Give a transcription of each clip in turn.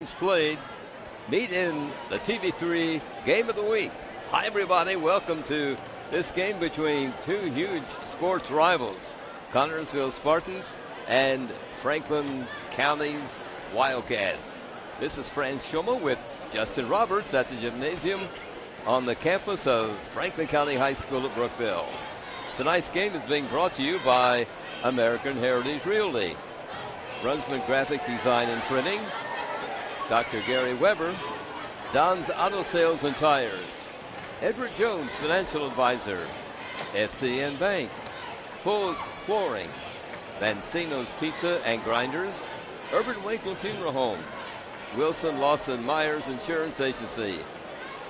teams played meet in the TV3 Game of the Week. Hi, everybody. Welcome to this game between two huge sports rivals, Connersville Spartans and Franklin County's Wildcats. This is Fran Schoma with Justin Roberts at the gymnasium on the campus of Franklin County High School at Brookville. Tonight's game is being brought to you by American Heritage Realty, Brunsman Graphic Design and Printing, Dr. Gary Weber, Don's Auto Sales and Tires, Edward Jones Financial Advisor, FCN Bank, Foles Flooring, Vancino's Pizza and Grinders, Urban Winkle Funeral Home, Wilson Lawson Myers Insurance Agency,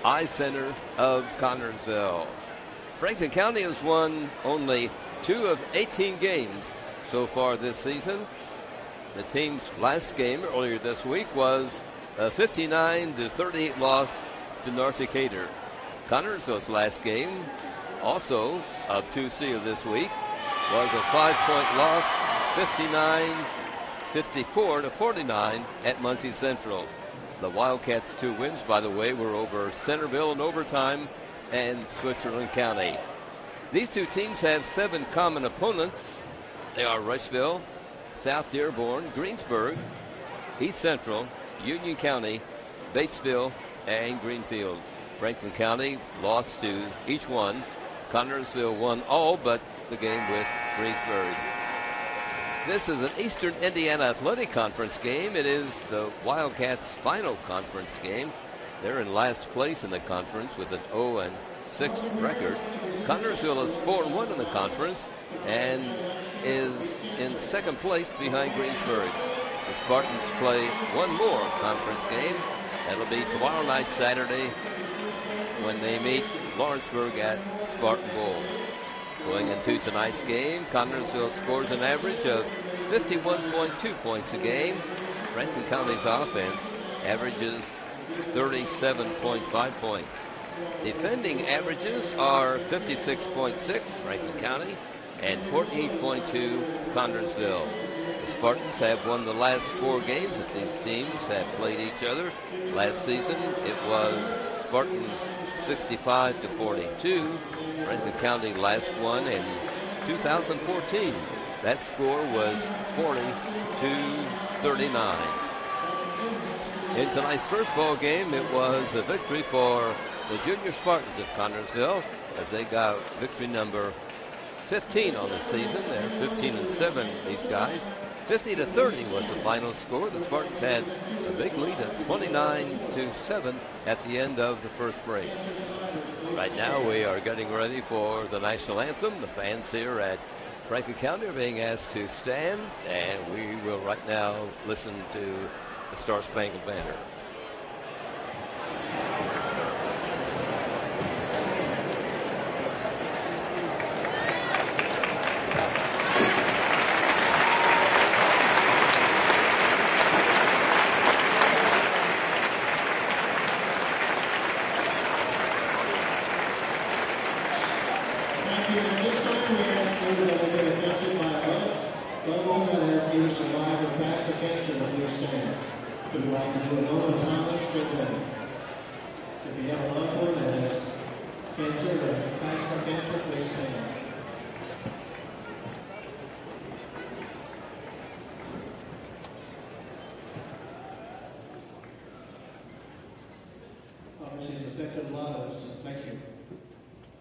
I-Center of Connersville. Franklin County has won only 2 of 18 games so far this season. The team's last game earlier this week was a 59-38 loss to North Decatur. Connersville's last game, also of 2C of this week, was a 5-point loss, 59-54 to 49 at Muncie Central. The Wildcats' 2 wins, by the way, were over Centerville in overtime and Switzerland County. These 2 teams have 7 common opponents. They are Rushville, South Dearborn, Greensburg, East Central, Union County, Batesville, and Greenfield. Franklin County lost to each one. Connersville won all but the game with Greensburg. This is an Eastern Indiana Athletic Conference game. It is the Wildcats' final conference game. They're in last place in the conference with an 0-6 record. Connersville is 4-1 in the conference and is in second place behind Greensburg. The Spartans play one more conference game. That'll be tomorrow night, Saturday, when they meet Lawrenceburg at Spartan Bowl. Going into tonight's game, Connersville scores an average of 51.2 points a game. Franklin County's offense averages 37.5 points. Defending averages are 56.6 Franklin County and 14.2 Connersville. The Spartans have won the last 4 games that these teams have played each other. Last season it was Spartans 65-42. Franklin County last one in 2014. That score was 40-39. In tonight's first ball game, it was a victory for the Junior Spartans of Connersville as they got victory number 15 on the season. They're 15-7, these guys. 50-30 was the final score. The Spartans had a big lead of 29-7 at the end of the first break. Right now we are getting ready for the national anthem. The fans here at Franklin County are being asked to stand, and we will right now listen to the Star Spangled Banner.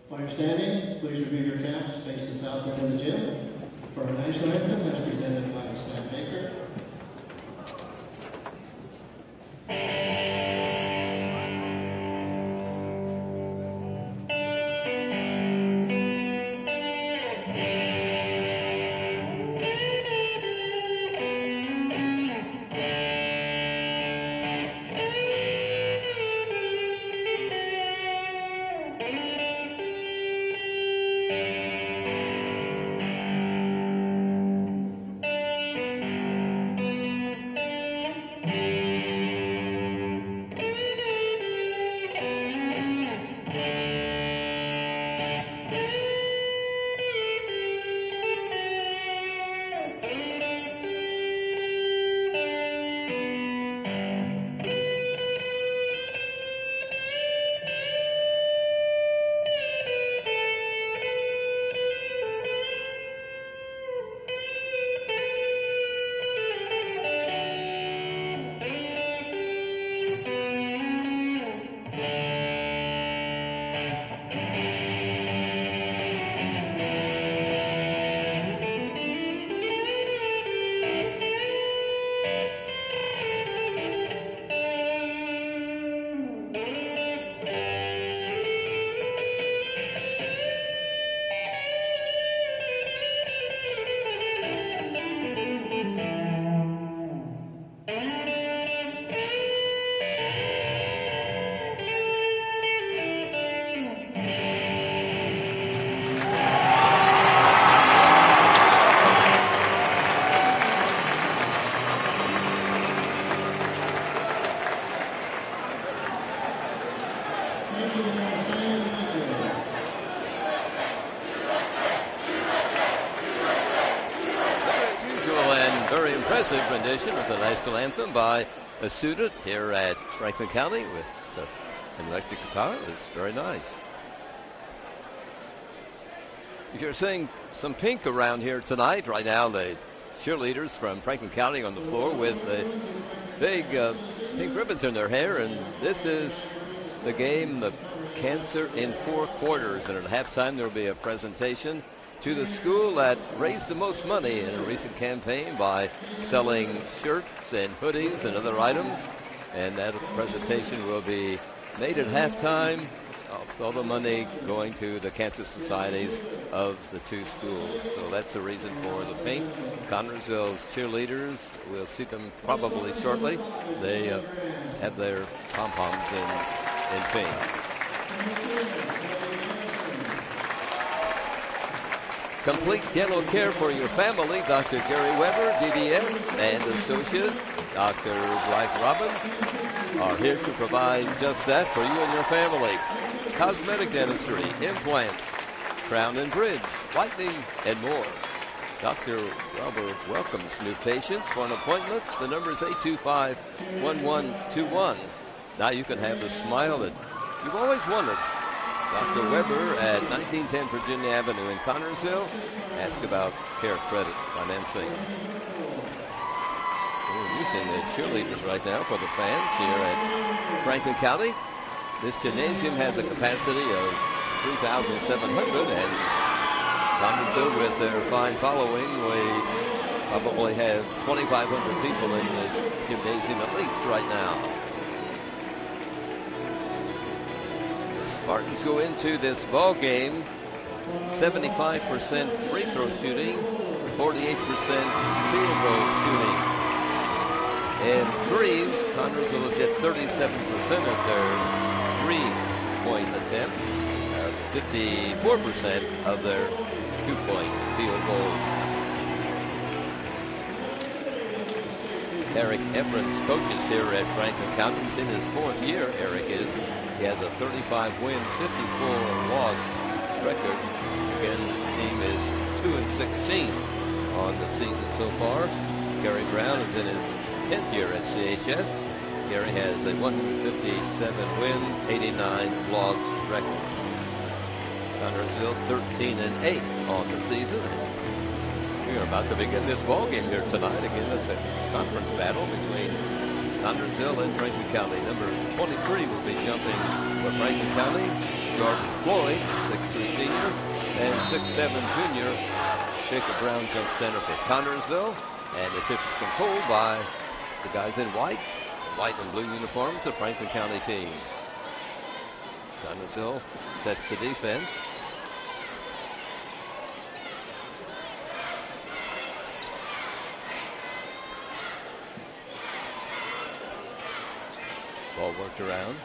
While you're standing, please remove your caps, face the south end of the gym. For our national anthem, that's presented by Sam Baker. Very impressive rendition of the national anthem by a student here at Franklin County with an electric guitar. It's very nice. If you're seeing some pink around here tonight, right now the cheerleaders from Franklin County on the floor with the big pink ribbons in their hair, and this is the game, the Cancer in 4 quarters, and at halftime there will be a presentation to the school that raised the most money in a recent campaign by selling shirts and hoodies and other items. And that presentation will be made at halftime, with all the money going to the cancer societies of the 2 schools. So that's the reason for the pink. Connersville's cheerleaders, we'll see them probably shortly. They have their pom-poms in pink. Complete dental care for your family. Dr. Gary Weber, DDS, and Associate Dr. Blythe Robbins are here to provide just that for you and your family. Cosmetic dentistry, implants, crown and bridge, whitening, and more. Dr. Weber welcomes new patients. For an appointment, the number is 825-1121. Now you can have the smile that you've always wanted. Dr. Weber at 1910 Virginia Avenue in Connersville. Ask about care credit financing. We're using the cheerleaders right now for the fans here at Franklin County. This gymnasium has a capacity of 3,700, and Connersville, with their fine following, we probably have 2,500 people in this gymnasium at least right now. Spartans go into this ball game 75% free throw shooting, 48% field goal shooting. And threes, Connersville has hit 37% of their three-point attempts, 54% of their two-point field goals. Eric Everins coaches here at Franklin County. He's in his 4th year, Eric is. He has a 35-win, 54-loss record. Again, the team is 2-16 on the season so far. Gary Brown is in his 10th year at CHS. Gary has a 157-win, 89-loss record. Connersville 13-8 on the season. We are about to begin this ball game here tonight. Again, it's a conference battle between Connersville and Franklin County. Number 23 will be jumping for Franklin County. Jordan Floyd, 6'3" senior, and 6'7" junior. Jacob Brown jumps center for Connersville. And the tip is controlled by the guys in white and blue uniforms, the Franklin County team. Connersville sets the defense. Ball worked around.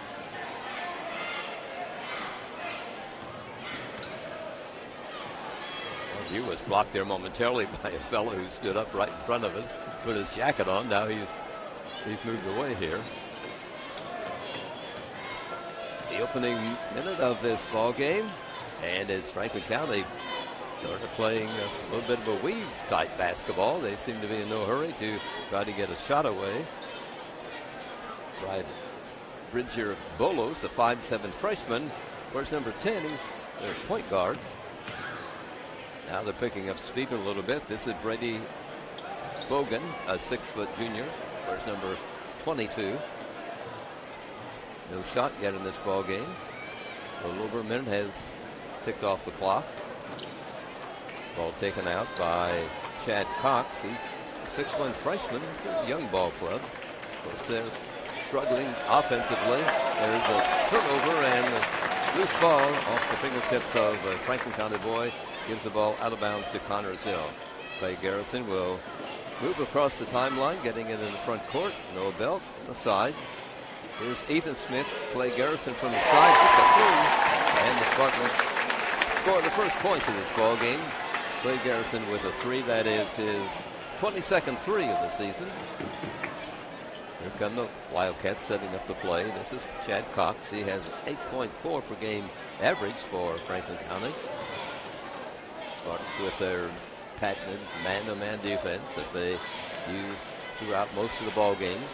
He was blocked there momentarily by a fellow who stood up right in front of us, put his jacket on. Now he's moved away here. The opening minute of this ball game, and it's Franklin County started playing a little bit of a weave-type basketball. They seem to be in no hurry to try to get a shot away. Right. Bridger Bolos, the 5'7" freshman. Of course, number 10, he's their point guard. Now they're picking up speed a little bit. This is Brady Bogan, a 6-foot junior. There's number 22. No shot yet in this ball game. A little over a minute has ticked off the clock. Ball taken out by Chad Cox. He's a 6'1" freshman. This is a young ball club. Of course, they're struggling offensively. There's a turnover and a loose ball off the fingertips of a Franklin County boy. Gives the ball out of bounds to Connersville. Clay Garrison will move across the timeline, getting it in the front court. Noah Belt on the side. Here's Ethan Smith. Clay Garrison from the side. Hits a three. And the Spartans score the first points of this ball game. Clay Garrison with a three. That is his 22nd three of the season. Here come the Wildcats setting up the play. This is Chad Cox. He has 8.4 per game average for Franklin County. Spartans with their patented man-to-man defense that they use throughout most of the ball games.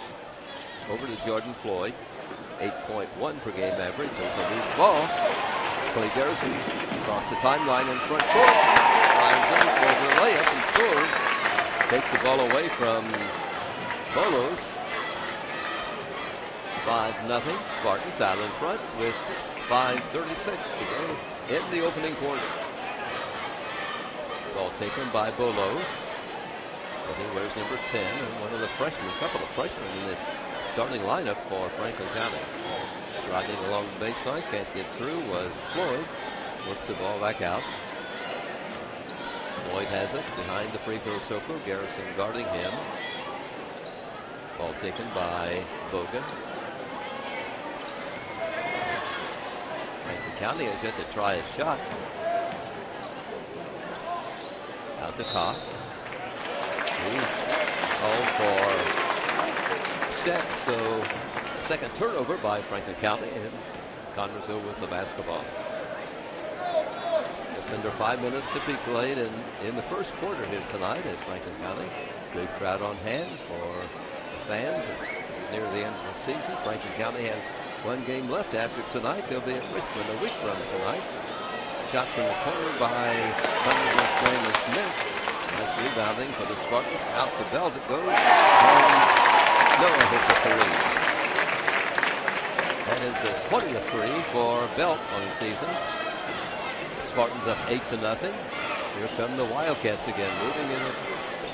Over to Jordan Floyd. 8.1 per game average. There's a loose ball. Clay Garrison across the timeline in front court. Fires in for the layup and scores. Takes the ball away from Bolos. 5-0. Spartans out in front with 5:36 to go in the opening quarter. Ball taken by Bolos. And he wears number 10 and one of the freshmen, a couple of freshmen in this starting lineup for Franklin County. Driving along the baseline, can't get through, was Floyd. Works the ball back out. Floyd has it behind the free throw circle. Garrison guarding him. Ball taken by Bogan. Franklin County has yet to try a shot. Out to Cox. He's called for step, so second turnover by Franklin County, and Connersville with the basketball. Just under 5 minutes to be played in the first quarter here tonight at Franklin County. Good crowd on hand for the fans near the end of the season. Franklin County has one game left after tonight. They'll be at Richmond a week from tonight. Shot from the corner by Connersville's Brandon Smith. Nice rebounding for the Spartans. Out to Belt it goes. And Noah hits a three. That is the 20th three for Belt on the season. Spartans up 8-0. Here come the Wildcats again, moving in the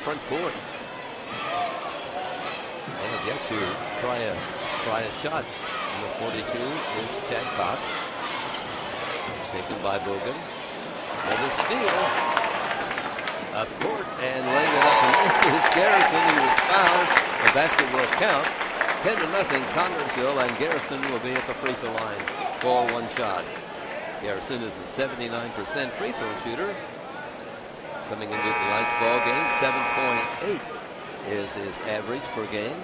front court. They have yet to try a shot. Number 42 is Chad Cox. Taken by Bogan. Another steal. Up court and laying it up and is Garrison. He was fouled. The basket will count. 10-0 Connersville, and Garrison will be at the free throw line for one shot. Garrison is a 79% free throw shooter. Coming into tonight's ball game, 7.8 is his average per game.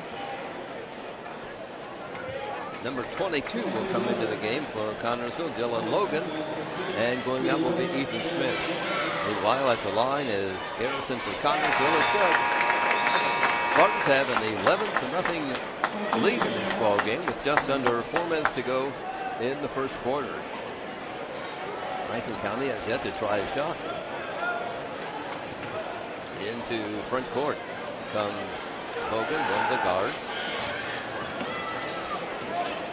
Number 22 will come into the game for Connersville, Dylan Logan. And going out will be Ethan Smith. Meanwhile, at the line is Garrison for Connersville. Is good. Spartans have an 11-0 lead in this ball game with just under 4 minutes to go in the first quarter. Franklin County has yet to try a shot. Into front court comes Bogan, one of the guards.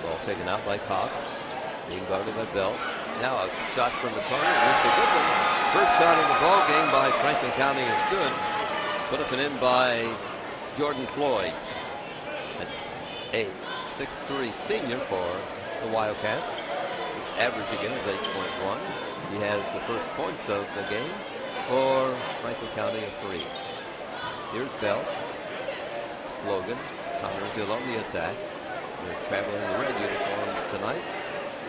Ball taken out by Cox. Being guarded by Belt. Now a shot from the corner. It's a good one. First shot in the ball game by Franklin County is good. Put up and in by Jordan Floyd. A 6'3" senior for the Wildcats. His average again is 8.1. He has the first points of the game for Franklin County, a 3. Here's Belt. Logan. Connersville on the attack. They're traveling in red uniforms tonight.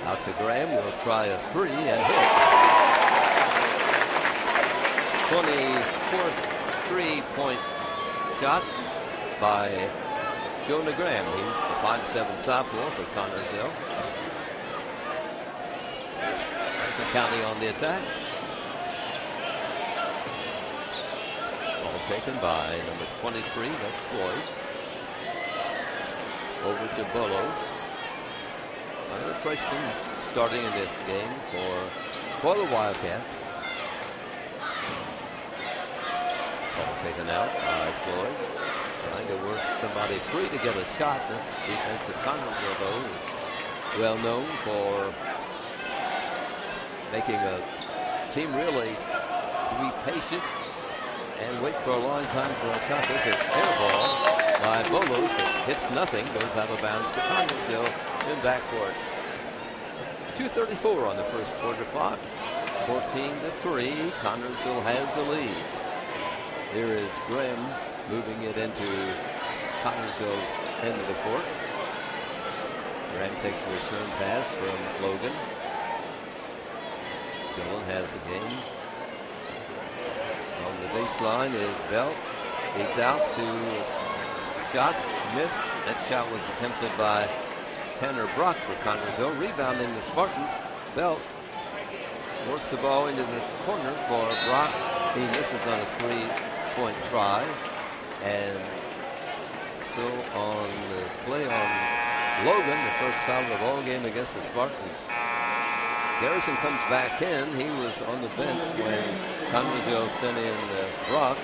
Out to Graham. Will try a 3 and hit. 24th 3-point shot by Jonah Graham. He's the 5'7" sophomore for Connersville. Franklin County on the attack. Ball taken by number 23, that's Floyd. Over to Bolos. Another freshman starting in this game for the Wildcats. Ball taken out by Floyd. Trying to work somebody free to get a shot. This defensive Connersville, though, is well known for making a team really be patient and wait for a long time for a shot. There's an air ball by Bolos. It hits nothing, goes out of bounds to Connersville in backcourt. 2:34 on the first quarter clock. 14-3. Connersville has the lead. Here is Graham moving it into Connersville's end of the court. Graham takes a return pass from Logan. Dillon has the game. On the baseline is Belt. He's out to shot missed. That shot was attempted by Tanner Brock for Connersville. Rebounding the Spartans. Belt works the ball into the corner for Brock. He misses on a three-point try. And so on the play on Logan, the first foul of the ball game against the Spartans. Garrison comes back in. He was on the bench when Connersville sent in Brock.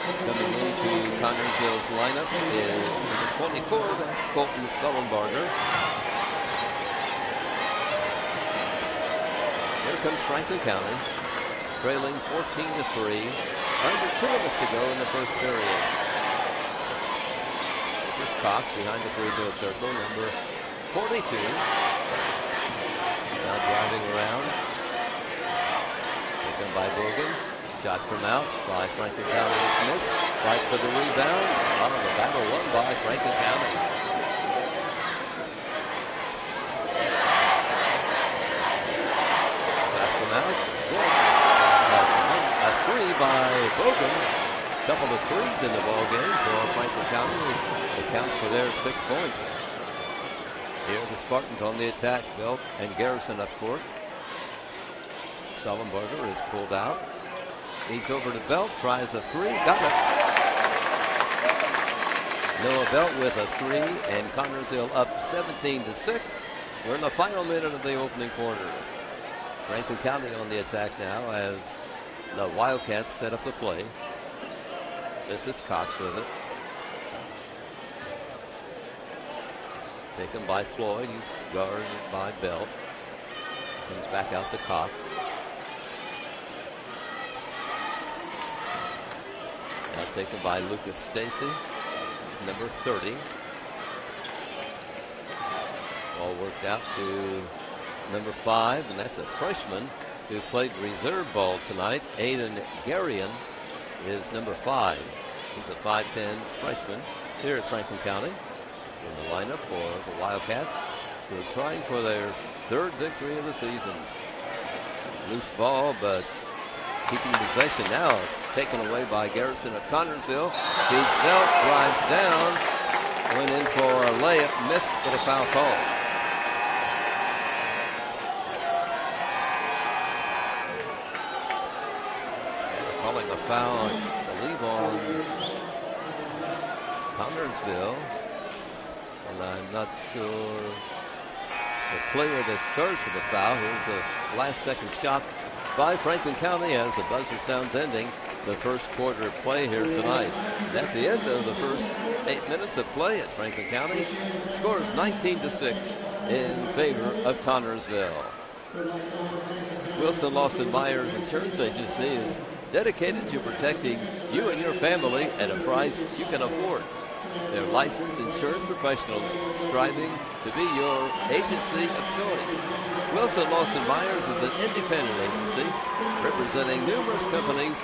Coming into Connersville's lineup is number 24. That's Colton Sullenbarger. Here comes Franklin County, trailing 14-3. Under 2 minutes to go in the first period. This is Cox behind the free-throw circle, number 42. Now driving around. Taken by Bogan. Shot from out by Franklin County is missed. Fight for the rebound. The battle won by Franklin County. Shot from out. Good. A three by Bogan. Couple of threes in the ball game for Franklin County. It counts for their 6 points. Here the Spartans on the attack. Belt and Garrison up court. Sullenbarger is pulled out. He's over to Belt, tries a three, got it. Noah Belt with a three, and Connersville up 17-6. We're in the final minute of the opening quarter. Franklin County on the attack now as the Wildcats set up the play. This is Cox with it. Taken by Floyd, he's guarded by Belt. Comes back out to Cox. Now taken by Lucas Stacy, number 30. Ball worked out to number 5, and that's a freshman who played reserve ball tonight. Aiden Garion is number 5. He's a 5'10 freshman here at Franklin County. In the lineup for the Wildcats, who are trying for their 3rd victory of the season. Loose ball, but keeping possession now. It's taken away by Garrison of Connersville. Keith Belt drives down. Went in for a layup, missed, but a foul call. Calling a foul, I believe, on Connersville. And I'm not sure the player that serves for the foul. Here's a last-second shot by Franklin County as the buzzer sounds ending the first quarter of play here tonight. And at the end of the first 8 minutes of play at Franklin County, scores 19-6 in favor of Connersville. Wilson Lawson Myers Insurance Agency is dedicated to protecting you and your family at a price you can afford. They're licensed insurance professionals striving to be your agency of choice. Wilson Lawson Myers is an independent agency representing numerous companies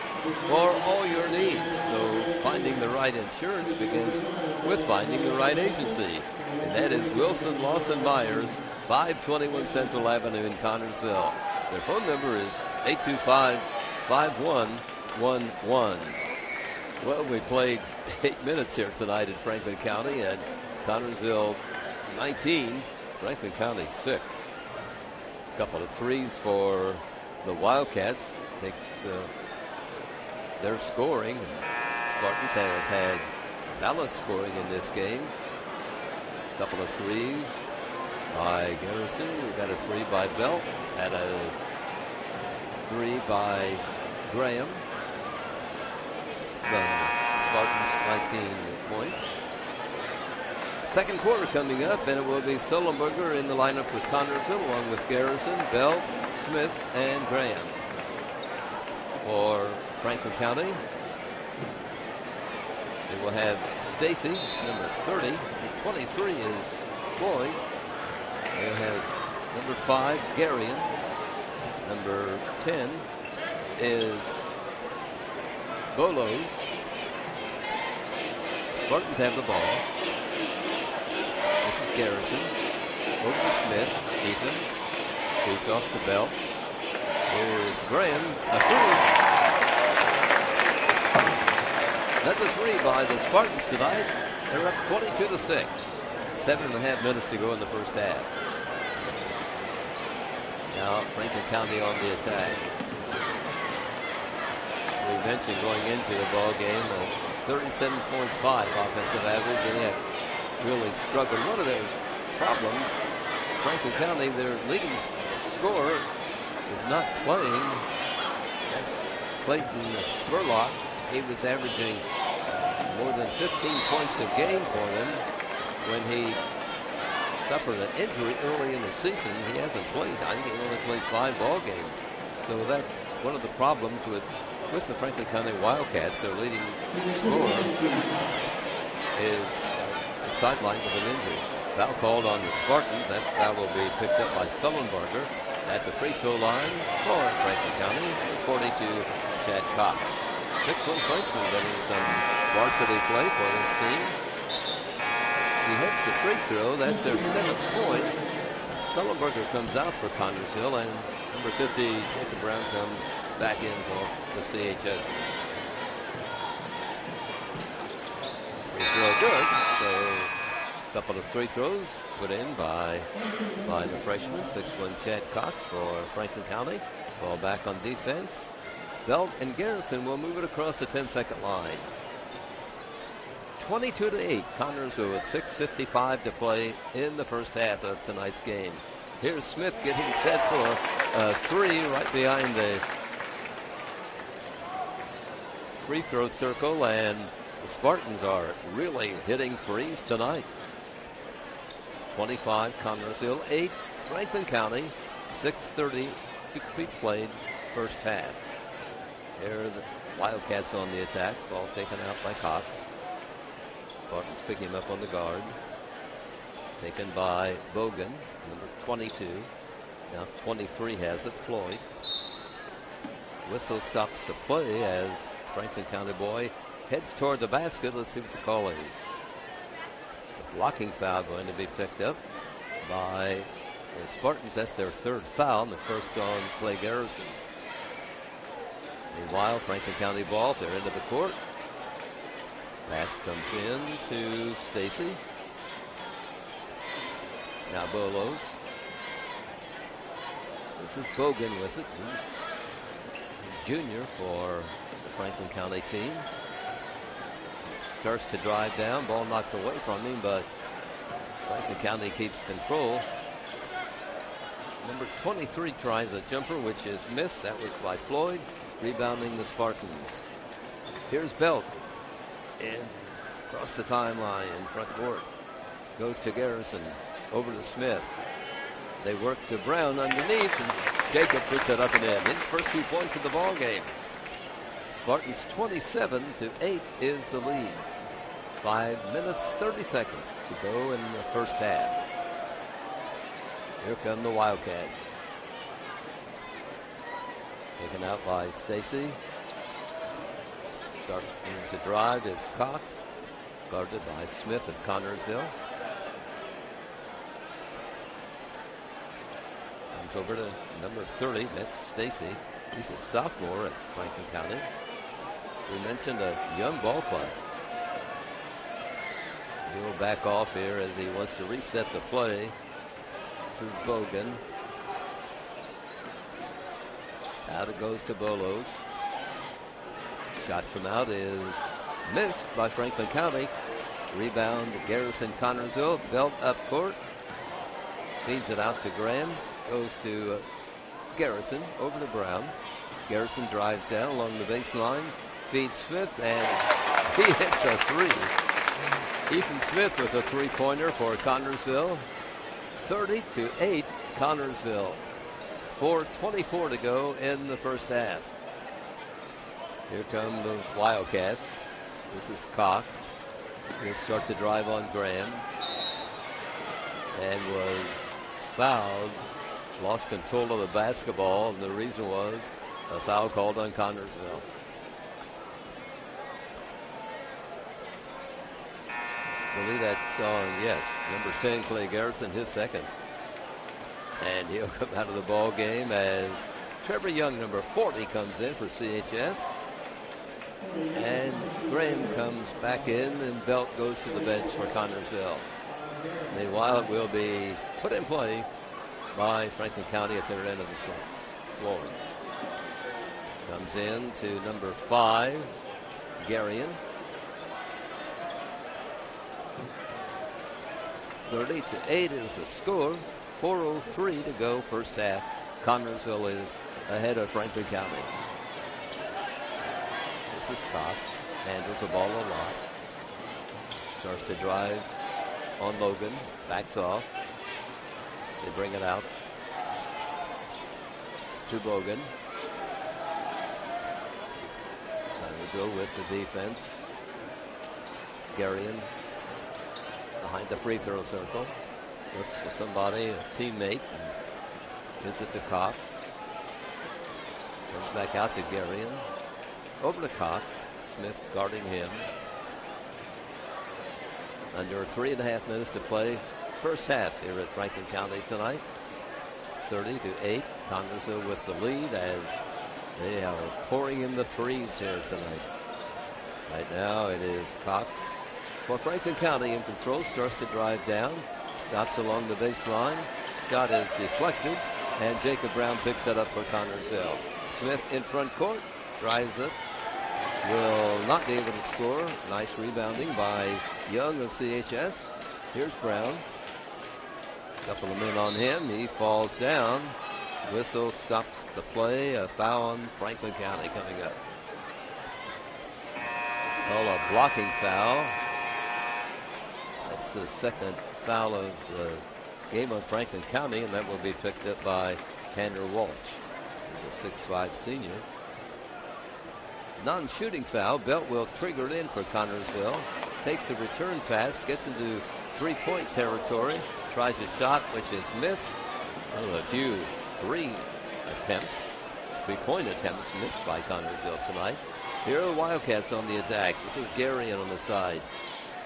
for all your needs. So finding the right insurance begins with finding the right agency. And that is Wilson Lawson Myers, 521 Central Avenue in Connersville. Their phone number is 825-5111. Well, we played 8 minutes here tonight in Franklin County, and Connersville 19, Franklin County 6. A couple of threes for the Wildcats. Takes their scoring. Spartans have had balanced scoring in this game. A couple of threes by Garrison. We got a three by Belt and a three by Graham. The Spartans 19 points. Second quarter coming up, and it will be Sullenbarger in the lineup with Connersville, along with Garrison, Bell, Smith, and Graham. For Franklin County, they will have Stacy, number 30. 23 is Floyd. They'll have number 5, Garion. Number 10 is Bolos. Spartans have the ball. This is Garrison. Over to Smith. Ethan. Shoots off the Belt. Here's Graham. A three. Another three by the Spartans tonight. They're up 22-6. 7.5 minutes to go in the first half. Now Franklin County on the attack. We mentioned going into the ball game a 37.5 offensive average, and yet really struggled. One of their problems, Franklin County, their leading scorer is not playing. That's Clayton Spurlock. He was averaging more than 15 points a game for them. When he suffered an injury early in the season, he hasn't played. I think he only played 5 ball games. So that's one of the problems with the Franklin County Wildcats. Their leading scorer is sidelined with an injury. Foul called on the Spartans. That foul will be picked up by Sullenberger at the free throw line for Franklin County. 42, Chad Cox. 6'1" freshman getting some varsity play for this team. He hits the free throw. That's their 7th point. Sullenberger comes out for Connersville, and number 50, Jacob Brown, comes back in for the CHS. Free throw good. So a couple of free throws put in by the freshman, 6'1" Chad Cox for Franklin County. Ball back on defense. Belt and Garrison will move it across the 10-second line. 22-8, Connersville with 6:55 to play in the first half of tonight's game. Here's Smith getting set for a 3 right behind the free throw circle, and the Spartans are really hitting threes tonight. 25, Connersville, 8, Franklin County, 6:30 to be played first half. Here are the Wildcats on the attack. Ball taken out by Cox. Spartans picking him up on the guard. Taken by Bogan, number 22. Now 23 has it, Floyd. Whistle stops the play as Franklin County boy heads toward the basket. Let's see what the call is. The blocking foul going to be picked up by the Spartans. That's their 3rd foul, and the first on Clay Garrison. Meanwhile, Franklin County ball at their end of the court. Pass comes in to Stacy. Now Bolos. This is Bogan with it. He's a junior for the Franklin County team. Starts to drive down. Ball knocked away from him, but Franklin County keeps control. Number 23 tries a jumper, which is missed. That was by Floyd, rebounding the Spartans. Here's Belt. And across the timeline in front court. Goes to Garrison. Over to Smith. They work to Brown underneath, and Jacob puts it up and in. His first 2 points of the ball game. Spartans 27-8 is the lead. 5 minutes, 30 seconds to go in the first half. Here come the Wildcats. Taken out by Stacy. Starting to drive is Cox, guarded by Smith of Connersville. Comes over to number 30, that's Stacy. He's a sophomore at Franklin County. We mentioned a young ball club. He'll back off here as he wants to reset the play. This is Bogan. Out it goes to Bolos. Shot from out is missed by Franklin County. Rebound to Garrison Connersville. Belt up court. Feeds it out to Graham. Goes to Garrison. Over to Brown. Garrison drives down along the baseline. Feeds Smith, and he hits a 3. Ethan Smith with a 3-pointer for Connersville. 30-8 Connersville. 4:24 to go in the first half. Here come the Wildcats. This is Cox. He'll start to drive on Graham. And was fouled. Lost control of the basketball, and the reason was a foul called on Connersville. I believe that's on, yes, number 10, Clay Garrison, his second. And he'll come out of the ball game as Trevor Young, number 40, comes in for CHS. And Graham comes back in, and Belt goes to the bench for Connersville. Meanwhile, it will be put in play by Franklin County at their end of the floor. Comes in to number 5, Garion. 30-8 is the score. 4:03 to go, first half. Connersville is ahead of Franklin County. This is Cox. Handles the ball a lot. Starts to drive on Logan. Backs off. They bring it out to Bogan. Connersville with the defense. Garion behind the free throw circle. Looks for somebody, a teammate. Gives it to Cox. Comes back out to Garion. Over to Cox. Smith guarding him. Under 3.5 minutes to play. First half here at Franklin County tonight. 30-8. Connersville with the lead as they are pouring in the threes here tonight. Right now it is Cox for Franklin County in control. Starts to drive down. Stops along the baseline. Shot is deflected. And Jacob Brown picks it up for Connersville. Smith in front court. Drives it. Will not be able to score. Nice rebounding by Young of CHS. Here's Brown. Couple of men on him. He falls down. Whistle stops the play. A foul on Franklin County coming up. Call a blocking foul. That's the second foul of the game on Franklin County, and that will be picked up by Tanner Walsh. He's a 6'5" senior. Non-shooting foul. Belt will trigger it in for Connersville. Takes a return pass, gets into three-point territory, tries a shot which is missed. Well, a few three-point attempts missed by Connersville tonight. Here are the Wildcats on the attack. This is Garion on the side.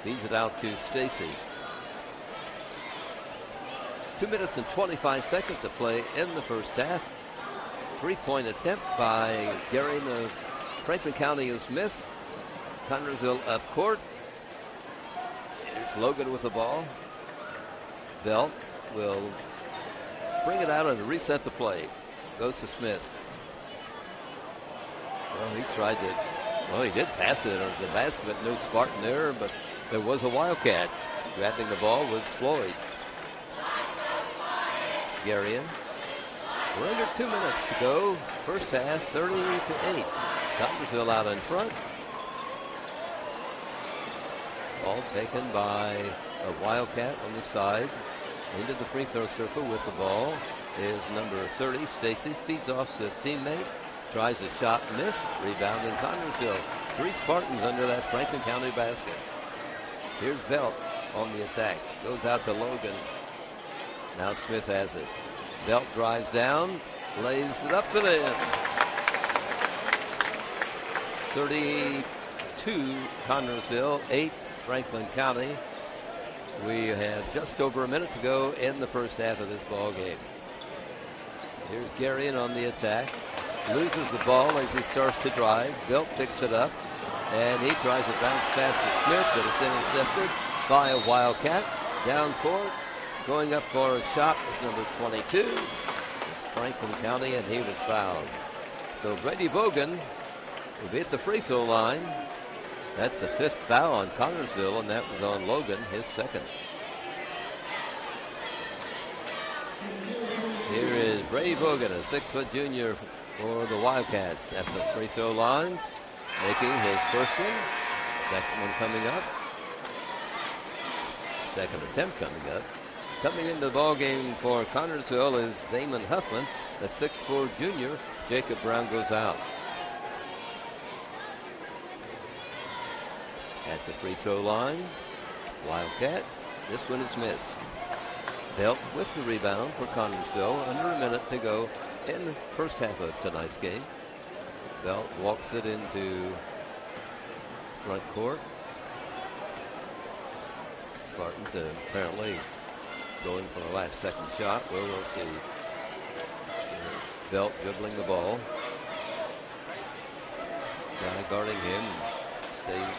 Feeds it out to Stacy. 2 minutes and 25 seconds to play in the first half. Three-point attempt by Garion of Franklin County is missed. Connersville up court. Here's Logan with the ball. Belt will bring it out and reset the play. Goes to Smith. Well, he tried to, he did pass it under the basket. No Spartan there, but there was a Wildcat. Grabbing the ball was Floyd. Garion. We're under 2 minutes to go. First half, 30-8. Connersville out in front. Ball taken by a Wildcat on the side. Into the free throw circle with the ball is number 30, Stacy. Feeds off the teammate. Tries a shot, missed. Rebounding Connersville. 3 Spartans under that Franklin County basket. Here's Belt on the attack. Goes out to Logan. Now Smith has it. Belt drives down. Lays it up and in. 32 Connersville, 8 Franklin County. We have just over a minute to go in the first half of this ball game. Here's Garion on the attack. Loses the ball as he starts to drive. Belt picks it up, and he tries to bounce pass to Smith, but it's intercepted by a Wildcat. Down court, going up for a shot was number 22, Franklin County, and he was fouled. So Brady Bogan will be at the free throw line. That's the 5th foul on Connersville, and that was on Logan, his 2nd. Here is Brady Bogan, a 6-foot junior for the Wildcats at the free throw line, making his first one. Second one coming up. Second attempt coming up. Coming into the ball game for Connersville is Damon Huffman, a 6'4" junior. Jacob Brown goes out. At the free throw line, Wildcat. This one is missed. Belt with the rebound for Connersville. Under a minute to go in the first half of tonight's game. Belt walks it into front court. Spartans apparently going for the last second shot. Well, we'll see. Belt dribbling the ball. Guy guarding him stays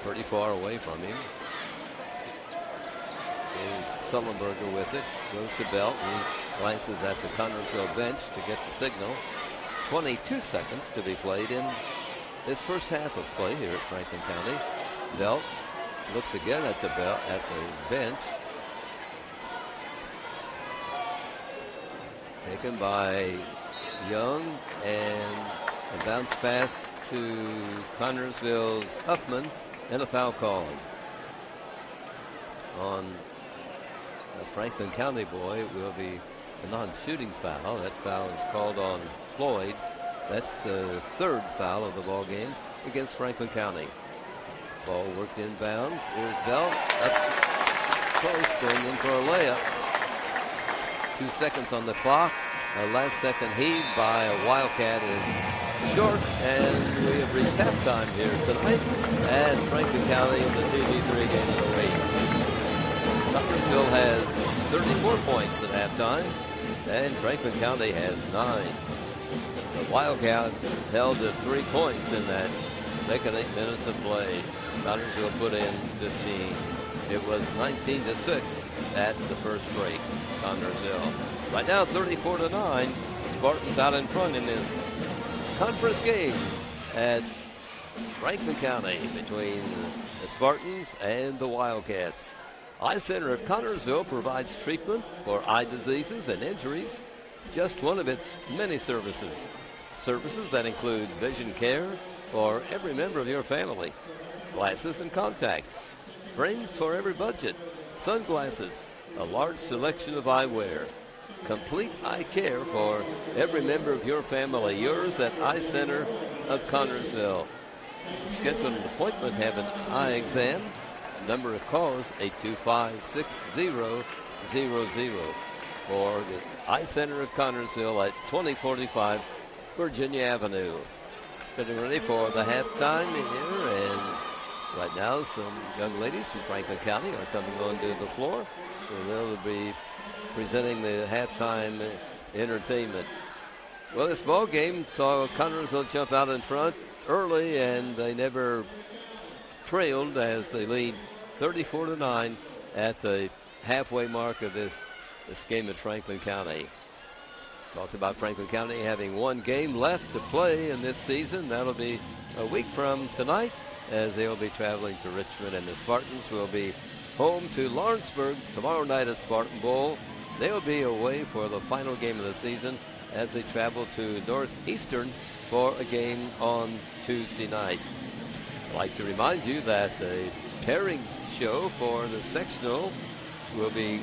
pretty far away from him. Is Sullenberger with it. Goes to Belt. He glances at the Connersville bench to get the signal. 22 seconds to be played in this first half of play here at Franklin County. Belt looks again at the bench. Taken by Young, and a bounce pass to Connersville's Huffman, and a foul call on a Franklin County boy. It will be a non-shooting foul. That foul is called on Floyd. That's the third foul of the ball game against Franklin County. Ball worked inbounds. Here's Bell up close, going in for a layup. 2 seconds on the clock. A last second heave by a Wildcat is short, and we have reached halftime here tonight at Franklin County in the TV3 game of the week. Connersville has 34 points at halftime, and Franklin County has 9. The Wildcats held to 3 points in that second 8 minutes of play. Connersville put in 15. It was 19-6 at the first break. Connersville. Right now, 34-9. Spartans out in front in this conference game at Franklin County between the Spartans and the Wildcats. Eye Center of Connersville provides treatment for eye diseases and injuries. Just one of its many services. Services that include vision care for every member of your family, glasses and contacts, frames for every budget, sunglasses, a large selection of eyewear, complete eye care for every member of your family. Yours at Eye Center of Connersville. Schedule an appointment, have an eye exam. Number of calls, 825-6000 for the Eye Center of Connersville at 2045 Virginia Avenue. Getting ready for the halftime here, and right now some young ladies from Franklin County are coming onto the floor. So they'll be presenting the halftime entertainment. Well, this ball game saw Connersville jump out in front early, and they never trailed as they lead 34-9 at the halfway mark of this game at Franklin County. Talked about Franklin County having one game left to play in this season. That'll be a week from tonight, as they'll be traveling to Richmond, and the Spartans will be home to Lawrenceburg tomorrow night at Spartan Bowl. They'll be away for the final game of the season as they travel to Northeastern for a game on Tuesday night. I'd like to remind you that the pairing show for the sectional will be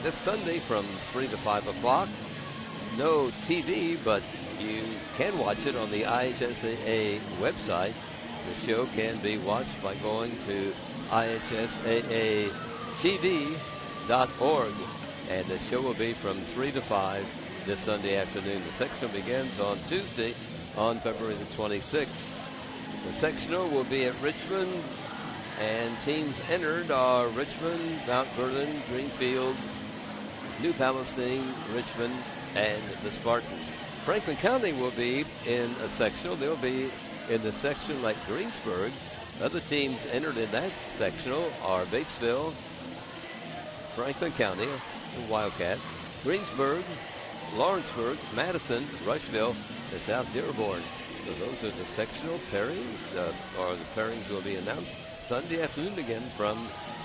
this Sunday from 3 to 5 o'clock. No TV, but you can watch it on the IHSAA website. The show can be watched by going to IHSAATV.org. And the show will be from 3 to 5 this Sunday afternoon. The sectional begins on Tuesday on February the 26th. The sectional will be at Richmond, and teams entered are Richmond, Mount Vernon, Greenfield, New Palestine, Richmond, and the Spartans. Franklin County will be in a sectional. They'll be in the sectional like Greensburg. Other teams entered in that sectional are Batesville, Franklin County, the Wildcats, Greensburg, Lawrenceburg, Madison, Rushville, and South Dearborn. So those are the sectional pairings, or the pairings will be announced Sunday afternoon again from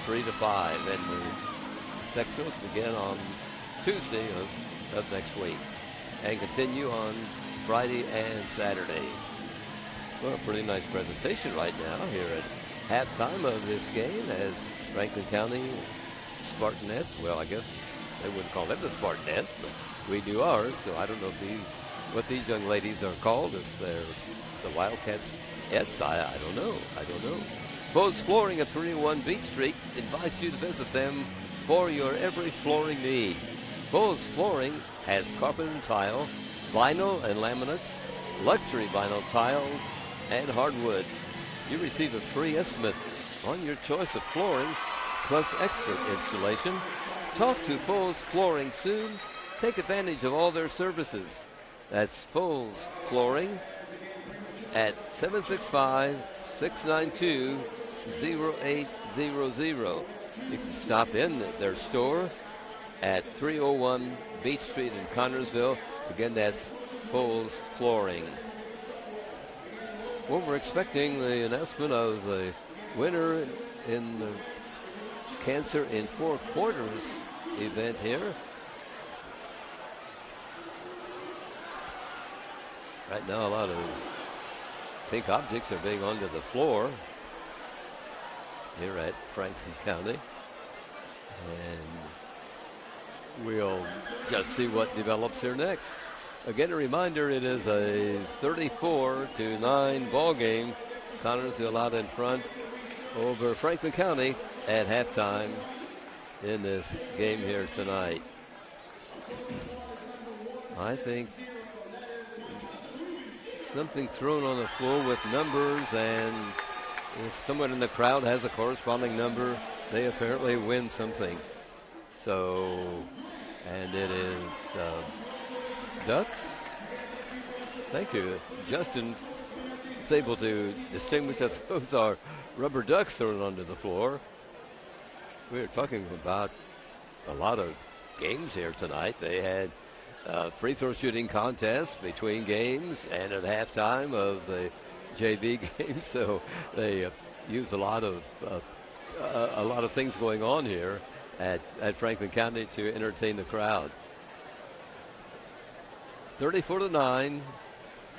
3 to 5. And the sectionals begin on Tuesday of next week and continue on Friday and Saturday. Well, a pretty nice presentation right now here at halftime of this game as Franklin County Spartanettes, well, I guess they wouldn't call them the Spartanettes, but we do ours, so I don't know if what these young ladies are called, if they're the Wildcats. I don't know. Bose Flooring at 301 Beach Street invites you to visit them for your every flooring need. Bose Flooring has carpet and tile, vinyl and laminates, luxury vinyl tiles, and hardwoods. You receive a free estimate on your choice of flooring, plus expert installation. Talk to Bose Flooring soon. Take advantage of all their services. That's Bose Flooring, at 765-692-0800. You can stop in their store at 301 Beach Street in Connersville. Again, that's Poles Flooring. Well, we're expecting the announcement of the winner in the Cancer in 4 Quarters event here. Right now, a lot of pink objects are being onto the floor here at Franklin County. And we'll just see what develops here next. Again, a reminder, it is a 34-9 ball game. Connersville out in front over Franklin County at halftime in this game here tonight. I think something thrown on the floor with numbers, and if someone in the crowd has a corresponding number, they apparently win something. So, and it is Ducks. Thank you. Justin is able to distinguish that those are rubber ducks thrown onto the floor. We were talking about a lot of games here tonight. They had free throw shooting contests between games and at halftime of the JV game. So they used a lot of things going on here at Franklin County to entertain the crowd. 34-9,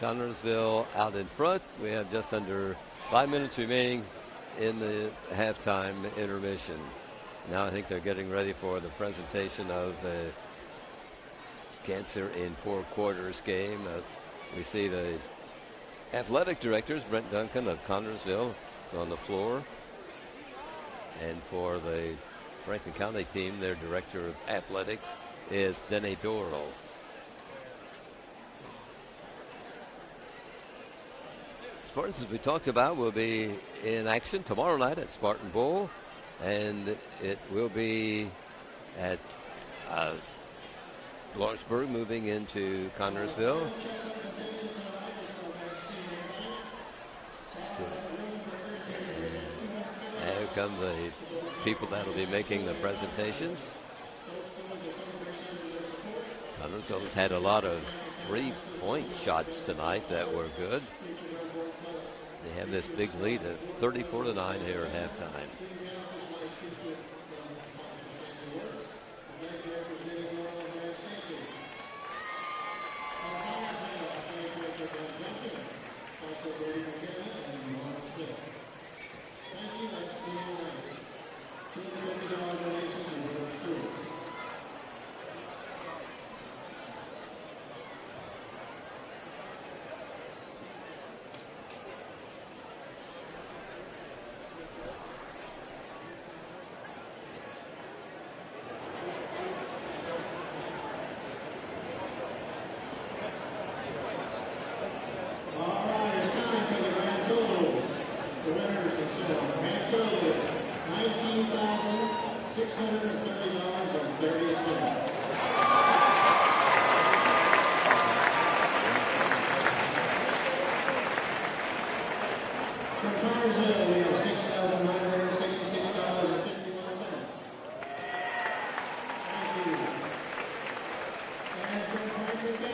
Connersville out in front. We have just under 5 minutes remaining in the halftime intermission. Now I think they're getting ready for the presentation of the Cancer in 4 Quarters game. We see the athletic directors, Brent Duncan of Connersville, is on the floor. And for the Franklin County team, their director of athletics is Denny Doral. Spartans, as we talked about, will be in action tomorrow night at Spartan Bowl, and it will be at Lawrenceburg moving into Connersville. So, and here come the people that will be making the presentations. Connersville's had a lot of three-point shots tonight that were good. They have this big lead of 34-9 here at halftime.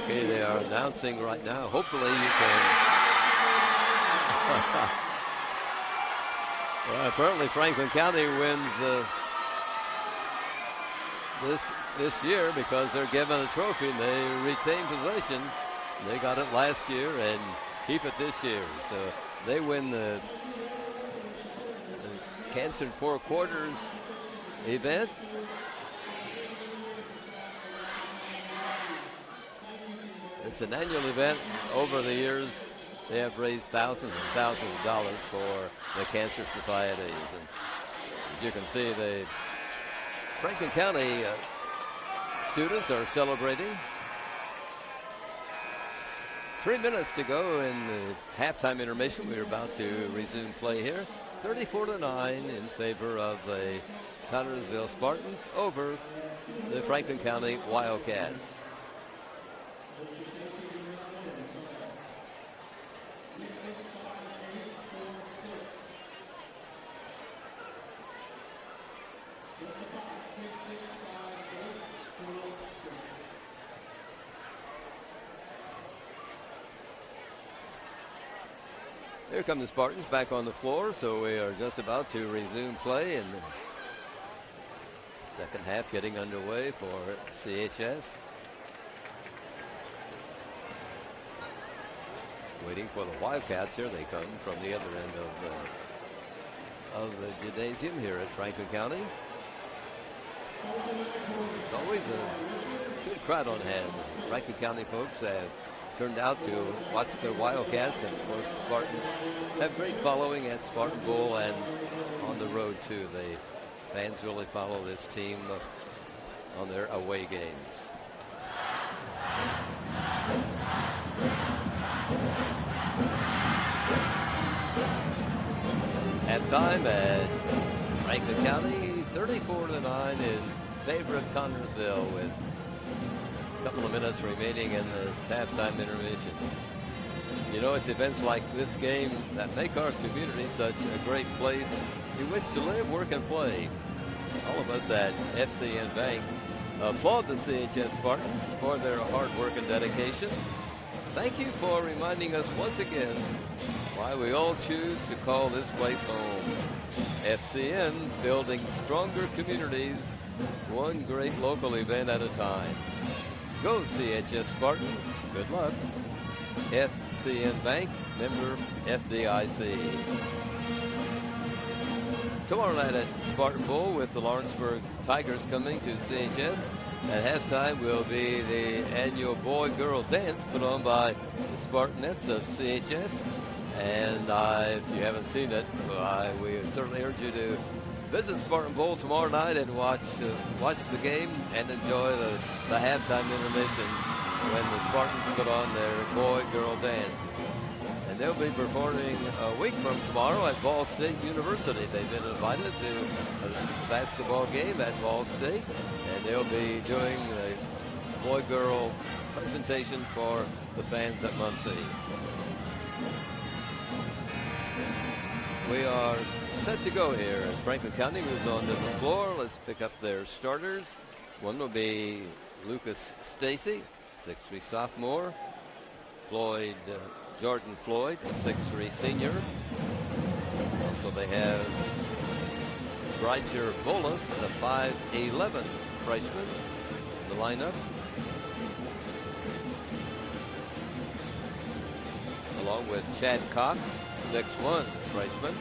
Okay, they are announcing right now. Hopefully you can. Well, apparently Franklin County wins this year because they're given a trophy and they retain possession. They got it last year and keep it this year. So they win the Cancer in 4 Quarters event. It's an annual event. Over the years, they have raised thousands and thousands of dollars for the cancer societies. And as you can see, the Franklin County students are celebrating. 3 minutes to go in the halftime intermission. We're about to resume play here. 34-9 in favor of the Connersville Spartans over the Franklin County Wildcats. Here come the Spartans back on the floor, so we are just about to resume play, and the second half getting underway for CHS. Waiting for the Wildcats. Here they come from the other end of the gymnasium here at Franklin County. Always a good crowd on hand. Franklin County folks have turned out to watch the Wildcats, and of course the Spartans have great following at Spartan Bowl and on the road too. The fans really follow this team on their away games. Halftime at Franklin County, 34-9 in favor of Connersville, with a couple of minutes remaining in this halftime intermission. You know, it's events like this game that make our community such a great place you wish to live, work, and play. All of us at FCN Bank applaud the CHS Spartans for their hard work and dedication. Thank you for reminding us once again why we all choose to call this place home. FCN, building stronger communities, one great local event at a time. Go CHS Spartans. Good luck. FCN Bank, member FDIC. Tomorrow night at Spartan Bowl, with the Lawrenceburg Tigers coming to CHS. At halftime will be the annual boy-girl dance put on by the Spartanettes of CHS. And if you haven't seen it, we certainly urge you to visit Spartan Bowl tomorrow night and watch the game and enjoy the halftime intermission when the Spartans put on their boy-girl dance. And they'll be performing a week from tomorrow at Ball State University. They've been invited to a basketball game at Ball State, and they'll be doing the boy-girl presentation for the fans at Muncie. We are set to go here as Franklin County moves on to the floor. Let's pick up their starters. One will be Lucas Stacy, 6'3" sophomore. Jordan Floyd, a 6'3" senior. Also they have Bridger Bolus, the 5'11" freshman in the lineup. Along with Chad Cox, 6'1" freshman.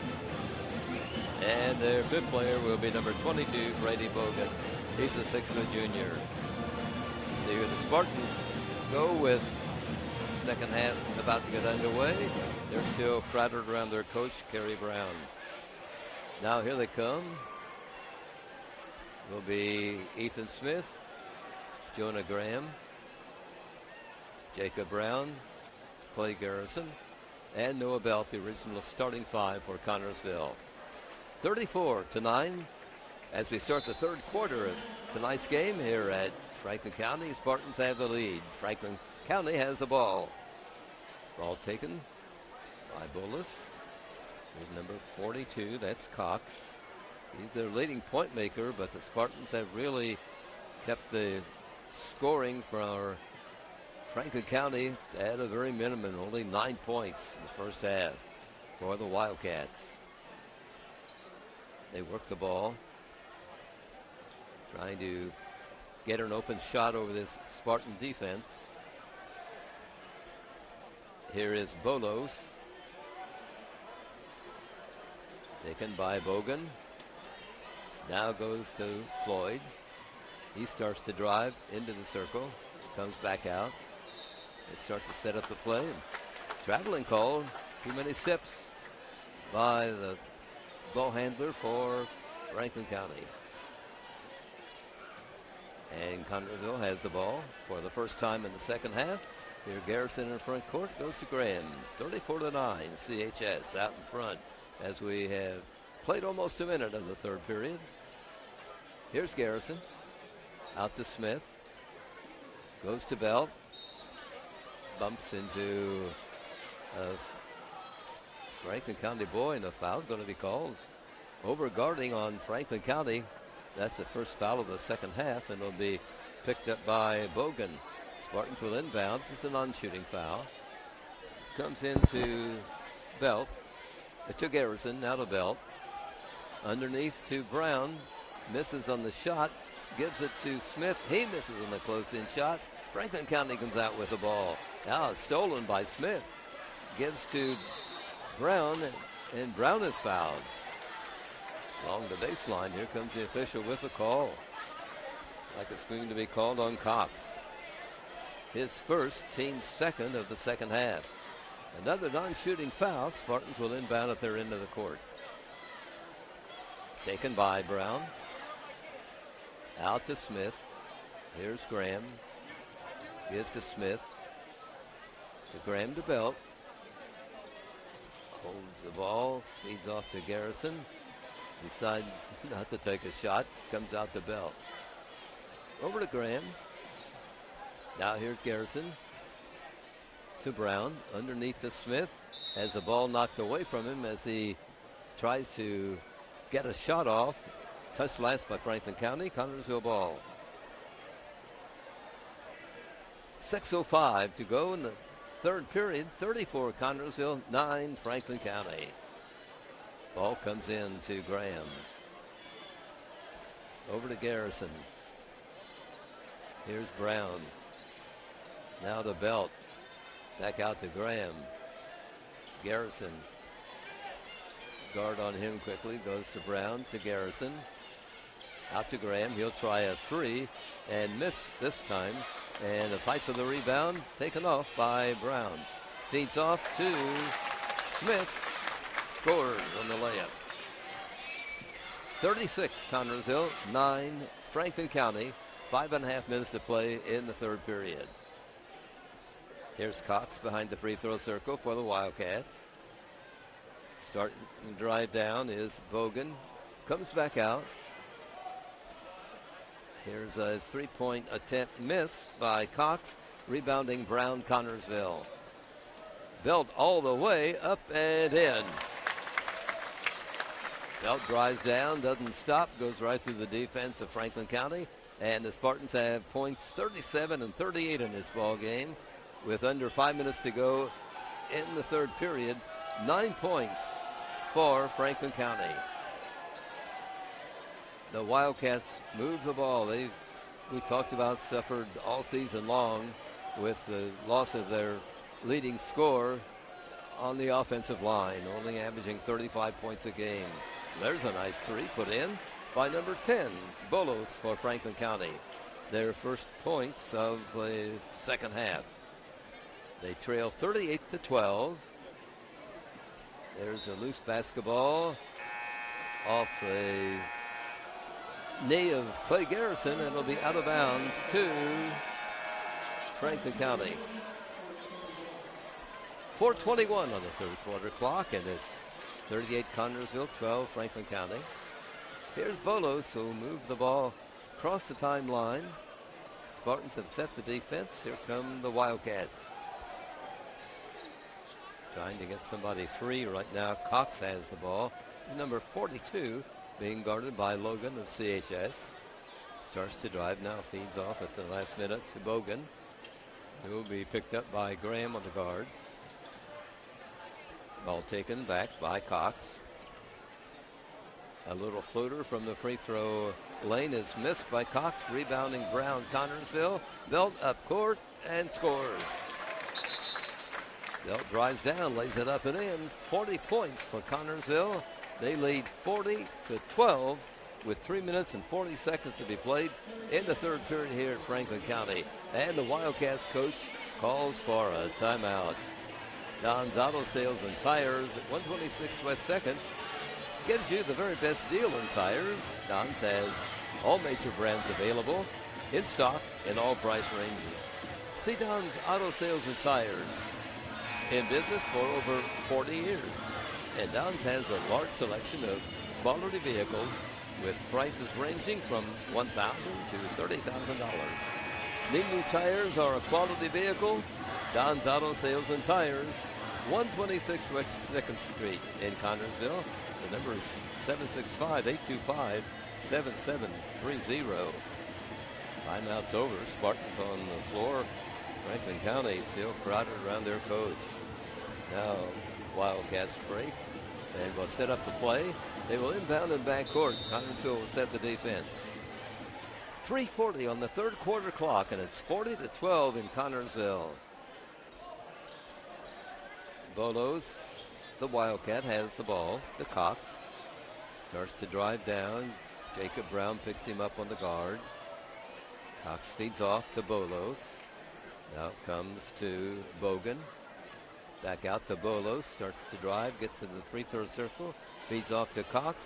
And their fifth player will be number 22, Brady Bogan. He's a 6'foot junior. So here the Spartans go with second half about to get underway. They're still crowded around their coach, Kerry Brown. Now here they come. Will be Ethan Smith, Jonah Graham, Jacob Brown, Clay Garrison, and Noah Belt, the original starting five for Connersville. 34-9 as we start the third quarter of tonight's game here at Franklin County. Spartans have the lead. Franklin County has the ball. Ball taken by Bolus. There's number 42, that's Cox. He's their leading point maker, but the Spartans have really kept the scoring for Franklin County at a very minimum, only 9 points in the first half for the Wildcats. They work the ball, trying to get an open shot over this Spartan defense. Here is Bolos, taken by Bogan. Now goes to Floyd. He starts to drive into the circle, comes back out. They start to set up the play. Traveling call, too many steps by the ball handler for Franklin County. And Connersville has the ball for the first time in the second half. Here Garrison in front court, goes to Graham. 34-9, CHS out in front as we have played almost a minute of the third period. Here's Garrison, out to Smith, goes to Belt, bumps into a Franklin County boy, and a foul's going to be called. Overguarding on Franklin County. That's the first foul of the second half, and it'll be picked up by Bogan. Spartans will inbound. It's a non-shooting foul. Comes into Belt. To Garrison, now to Belt. Underneath to Brown. Misses on the shot. Gives it to Smith. He misses on the close-in shot. Franklin County comes out with the ball. Now it's stolen by Smith. Gives to Brown, and Brown is fouled. Along the baseline, here comes the official with a call. Like it's going to be called on Cox. His first, team second of the second half. Another non-shooting foul. Spartans will inbound at their end of the court. Taken by Brown. Out to Smith. Here's Graham. Gives to Smith. To Graham to Belt. Holds the ball. Feeds off to Garrison. Decides not to take a shot. Comes out to Belt. Over to Graham. Now here's Garrison. To Brown. Underneath to Smith. Has the ball knocked away from him as he tries to get a shot off. Touched last by Franklin County. Connersville ball. 6:05 to go in the third period. 34 Connersville, 9 Franklin County. Ball comes in to Graham. Over to Garrison. Here's Brown. Now to Belt. Back out to Graham. Garrison. Guard on him quickly. Goes to Brown, to Garrison. Out to Graham. He'll try a three and miss this time. And a fight for the rebound taken off by Brown. Feeds off to Smith. Scores on the layup. 36 Connersville, 9 Franklin County. 5.5 minutes to play in the third period. Here's Cox behind the free throw circle for the Wildcats. Starting to drive down is Bogan. Comes back out. Here's a three-point attempt missed by Cox. Rebounding Brown, Connersville. Belt all the way up and in. Belt drives down, doesn't stop, goes right through the defense of Franklin County. And the Spartans have points 37 and 38 in this ball game. With under 5 minutes to go in the third period. 9 points for Franklin County. The Wildcats move the ball. We talked about suffered all season long with the loss of their leading scorer on the offensive line, only averaging 35 points a game. There's a nice three put in by number 10, Bolos for Franklin County. Their first points of the second half. They trail 38-12. There's a loose basketball off the knee of Clay Garrison, and it'll be out of bounds to Franklin County. 4:21 on the third quarter clock, and it's 38 Connersville, 12 Franklin County. Here's Bolos, who moved the ball across the timeline. Spartans have set the defense. Here come the Wildcats. Trying to get somebody free right now. Cox has the ball. Number 42 being guarded by Logan of CHS. Starts to drive now, feeds off at the last minute to Bogan, who will be picked up by Graham on the guard. Ball taken back by Cox. A little floater from the free throw lane is missed by Cox. Rebounding Brown, Connersville. Belt up court and scores. Belt drives down, lays it up and in. 40 points for Connersville. They lead 40-12 with 3 minutes and 40 seconds to be played in the third period here at Franklin County. And the Wildcats coach calls for a timeout. Don's Auto Sales and Tires at 126 West 2nd gives you the very best deal in tires. Don's has all major brands available in stock in all price ranges. See Don's Auto Sales and Tires. In business for over 40 years. And Don's has a large selection of quality vehicles with prices ranging from $1,000 to $30,000. Need new tires or a quality vehicle? Don's Auto Sales and Tires, 126 West 2nd Street in Connersville. The number is 765-825-7730. Timeout's over. Spartans on the floor. Franklin County still crowded around their coach. Now Wildcats break. and will set up the play. They will inbound in backcourt. Connersville will set the defense. 3:40 on the third quarter clock, and it's 40-12 in Connersville. Bolos, the Wildcat, has the ball to Cox. Starts to drive down. Jacob Brown picks him up on the guard. Cox feeds off to Bolos. Now comes to Bogan. Back out to Bolos. Starts to drive. Gets into the free throw circle. Feeds off to Cox.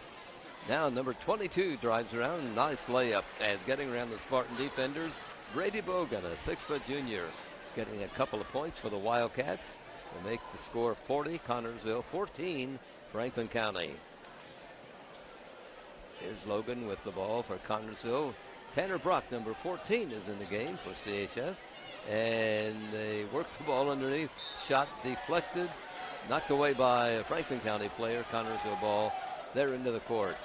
Now number 22 drives around. Nice layup as getting around the Spartan defenders. Brady Bogan, a 6-foot junior, getting a couple of points for the Wildcats. Will make the score 40, Connersville 14, Franklin County. Here's Logan with the ball for Connersville. Tanner Brock, number 14, is in the game for CHS. And they work the ball underneath. Shot deflected. Knocked away by a Franklin County player. Connersville ball there into the court.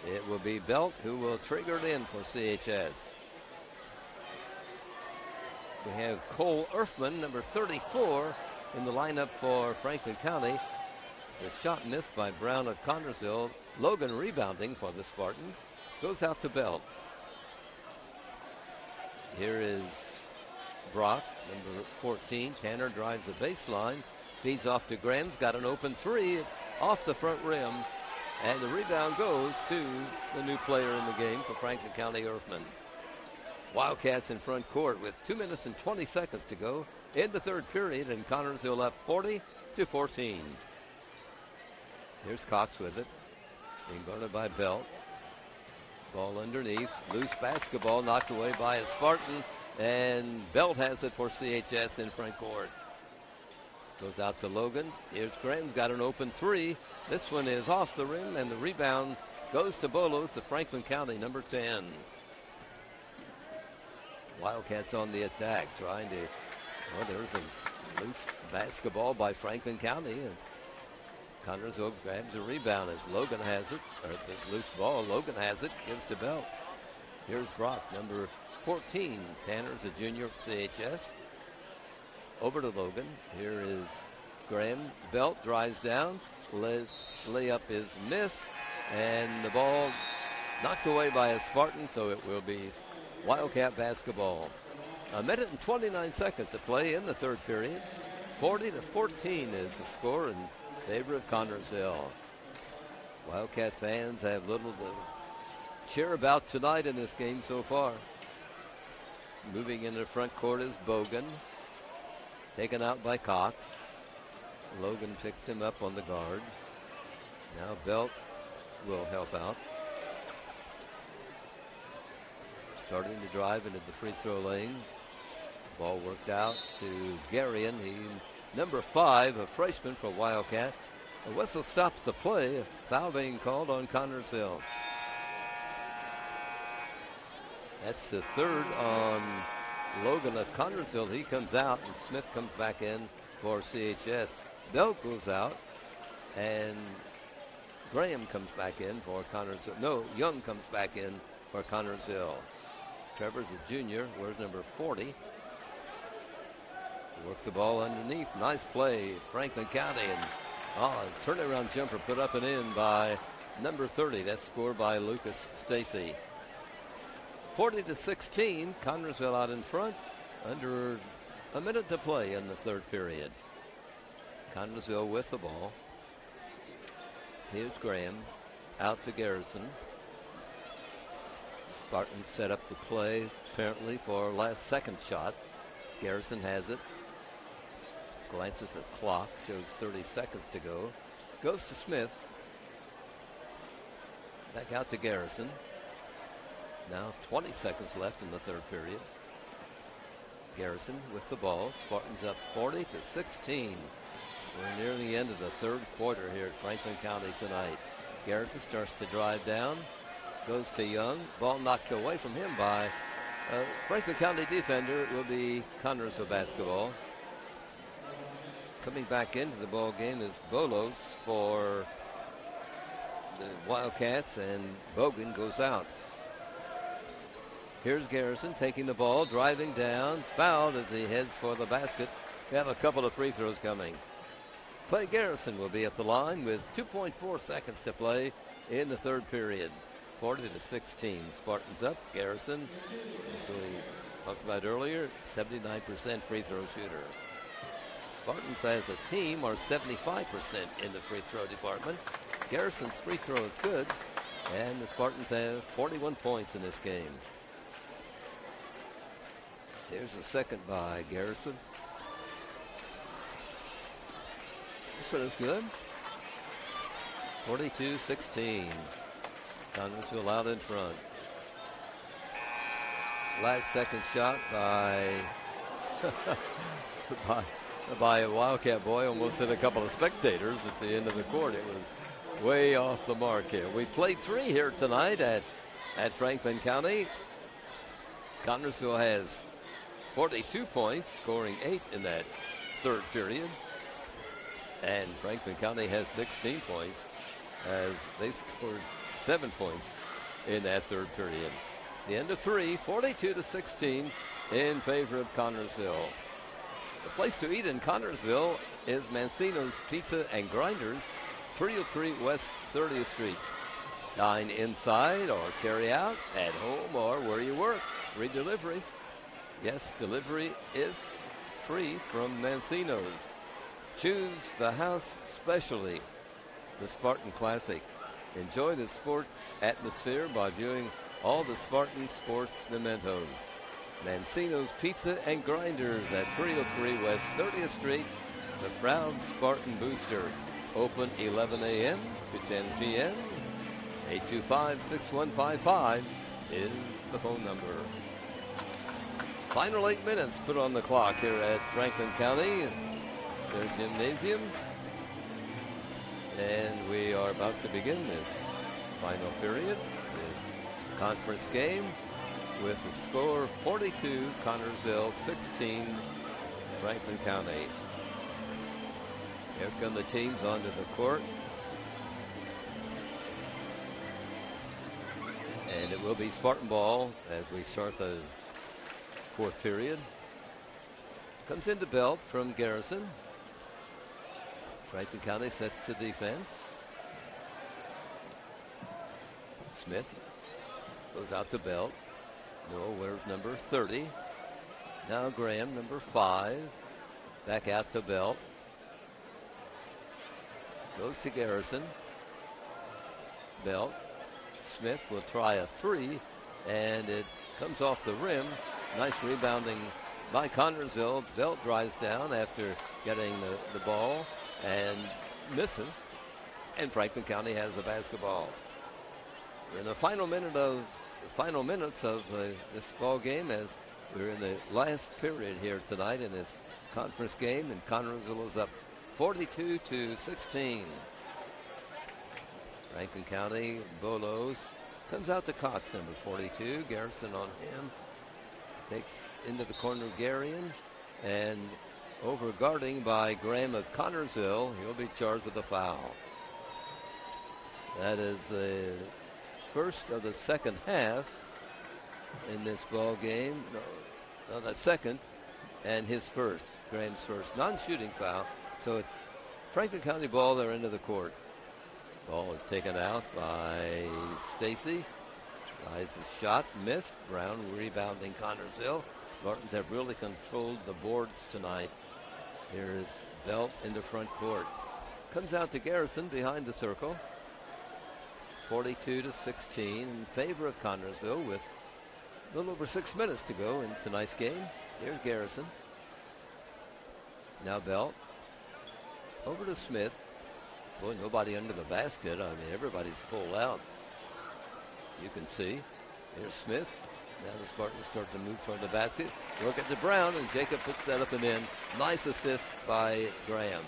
It will be Belt who will trigger it in for CHS. We have Cole Erfman, number 34, in the lineup for Franklin County. The shot missed by Brown of Connersville. Logan rebounding for the Spartans. Goes out to Belt. Here is Brock, number 14. Tanner drives the baseline. Feeds off to Graham's. Got an open three off the front rim. And the rebound goes to the new player in the game for Franklin County, Erfman. Wildcats in front court with 2 minutes and 20 seconds to go in the third period, and Connersville up 40-14. Here's Cox with it. Being guarded by Belt. Ball underneath. Loose basketball knocked away by a Spartan. And Belt has it for CHS in front court. Goes out to Logan. Here's Graham's got an open three. This one is off the rim, and the rebound goes to Bolos of Franklin County, number 10. Wildcats on the attack, trying to, well, there's a loose basketball by Franklin County, and Connersville grabs a rebound as Logan has it, or the loose ball, Logan has it, gives to Belt. Here's Brock, number 14. Tanner's a junior for CHS. Over to Logan. Here is Graham. Belt drives down. Layup is missed, and the ball knocked away by a Spartan, so it will be Wildcat basketball. 1 minute and 29 seconds to play in the third period. 40-14 is the score in favor of Connersville. Wildcat fans have little to cheer about tonight in this game so far. Moving into the front court is Bogan. Taken out by Cox. Logan picks him up on the guard. Now Belt will help out. Starting to drive into the free throw lane. Ball worked out to Garion. He, number 5, a freshman for Wildcat. A whistle stops the play. A foul being called on Connersville. That's the third on Logan of Connersville. He comes out, and Smith comes back in for CHS. Belt goes out, and Graham comes back in for Connersville. No, Young comes back in for Connersville. Trevor's a junior, wears number 40. Work the ball underneath. Nice play, Franklin County. And a turnaround jumper put up and in by number 30. That's scored by Lucas Stacy. 40-16, Connersville out in front. Under a minute to play in the third period. Connersville with the ball. Here's Graham. Out to Garrison. Spartans set up the play, apparently, for last second shot. Garrison has it. Glances at the clock, shows 30 seconds to go. Goes to Smith. Back out to Garrison. Now 20 seconds left in the third period. Garrison with the ball. Spartans up 40-16. We're near the end of the third quarter here at Franklin County tonight. Garrison starts to drive down. Goes to Young. Ball knocked away from him by a Franklin County defender. It will be Connersville basketball. Coming back into the ball game is Bolos for the Wildcats, and Bogan goes out. Here's Garrison taking the ball, driving down, fouled as he heads for the basket. We have a couple of free throws coming. Clay Garrison will be at the line with 2.4 seconds to play in the third period. 40-16. Spartans up. Garrison, as we talked about earlier, 79% free throw shooter. Spartans as a team are 75% in the free throw department. Garrison's free throw is good, and the Spartans have 41 points in this game. Here's the second by Garrison. This one is good. 42-16. Connersville out in front. Last second shot by a Wildcat boy. Almost hit a couple of spectators at the end of the court. It was way off the mark here. We played 3 here tonight at Franklin County. Connersville has 42 points, scoring 8 in that third period. And Franklin County has 16 points as they scored 7 points in that third period. The end of 3, 42-16 in favor of Connersville. The place to eat in Connersville is Mancino's Pizza and Grinders, 303 West 30th Street. Dine inside or carry out, at home or where you work. Free delivery. Yes, delivery is free from Mancino's. Choose the house specialty, the Spartan Classic. Enjoy the sports atmosphere by viewing all the Spartan sports mementos. Mancino's Pizza and Grinders at 303 West 30th Street, the proud Spartan Booster. Open 11 a.m. to 10 p.m. 825-6155 is the phone number. Final 8 minutes put on the clock here at Franklin County, their gymnasium. And we are about to begin this final period, this conference game, with the score 42, Connersville 16, Franklin County. Here come the teams onto the court. And it will be Spartan ball as we start the fourth period. Comes into Belt from Garrison. Franklin County sets the defense. Smith goes out to Belt. Noah wears number 30. Now Graham, number 5. Back out to Belt. Goes to Garrison. Belt. Smith will try a 3, and it comes off the rim. Nice rebounding by Connersville. Belt drives down after getting the ball and misses. And Franklin County has the basketball. In the final minutes of this ball game, as we're in the last period here tonight in this conference game, and Connersville is up 42-16. Franklin County, Bolos comes out to Cox, number 42. Garrison on him. Takes into the corner Garion, and over guarding by Graham of Connersville. He'll be charged with a foul. That is the first of the second half in this ball game. No, the second, and his first, Graham's first non-shooting foul. So it's Franklin County ball, they're into the court. Ball is taken out by Stacy. Tries the shot, missed. Brown rebounding Connersville. Spartans have really controlled the boards tonight. Here is Belt in the front court. Comes out to Garrison behind the circle. 42-16 in favor of Connersville with a little over 6 minutes to go in tonight's game. Here's Garrison. Now Belt. Over to Smith. Boy, nobody under the basket. I mean, everybody's pulled out. You can see. Here's Smith. Now the Spartans start to move toward the basket. Work it to Brown, and Jacob puts that up and in. Nice assist by Graham.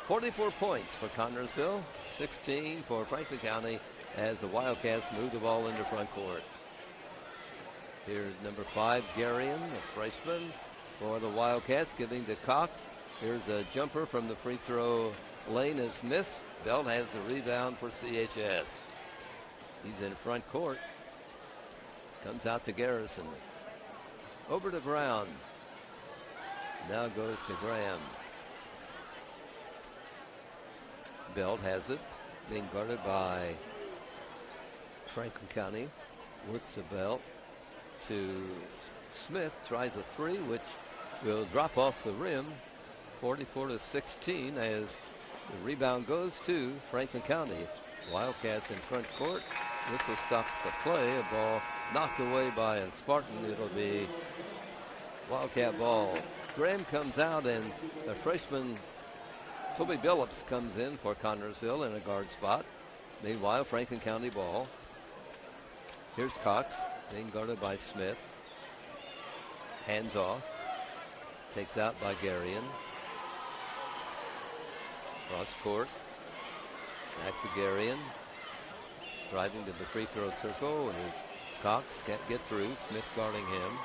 44 points for Connersville, 16 for Franklin County as the Wildcats move the ball into front court. Here's number 5, Garion, a freshman for the Wildcats, giving to Cox. Here's a jumper from the free throw lane is missed. Belt has the rebound for CHS. He's in front court. Comes out to Garrison. Over to Brown. Now goes to Graham. Belt has it, being guarded by Franklin County. Works the Belt to Smith, tries a three, which will drop off the rim. 44-16 as the rebound goes to Franklin County. Wildcats in front court. Whistle stops the play. A ball knocked away by a Spartan. It'll be Wildcat ball. Graham comes out, and a freshman, Toby Billups, comes in for Connersville in a guard spot. Meanwhile, Franklin County ball. Here's Cox, being guarded by Smith. Hands off. Takes out by Garion. Cross court. Back to Garion. Driving to the free throw circle is Cox. Can't get through. Smith guarding him.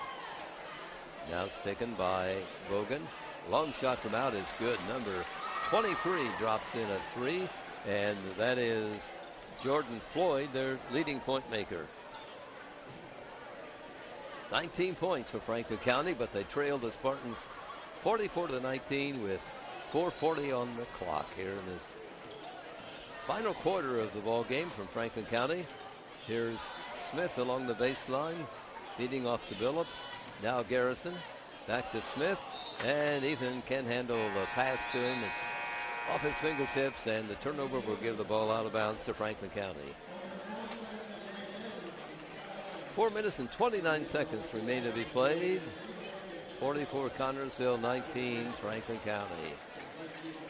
Now it's taken by Bogan. Long shot from out is good. Number 23 drops in a three. And that is Jordan Floyd, their leading point maker. 19 points for Franklin County, but they trailed the Spartans 44-19 with 4:40 on the clock here in this final quarter of the ball game from Franklin County. Here's Smith along the baseline, feeding off to Billups. Now Garrison, back to Smith, and Ethan can handle the pass to him. It's off his fingertips, and the turnover will give the ball out of bounds to Franklin County. 4 minutes and 29 seconds remain to be played. 44 Connersville, 19 Franklin County.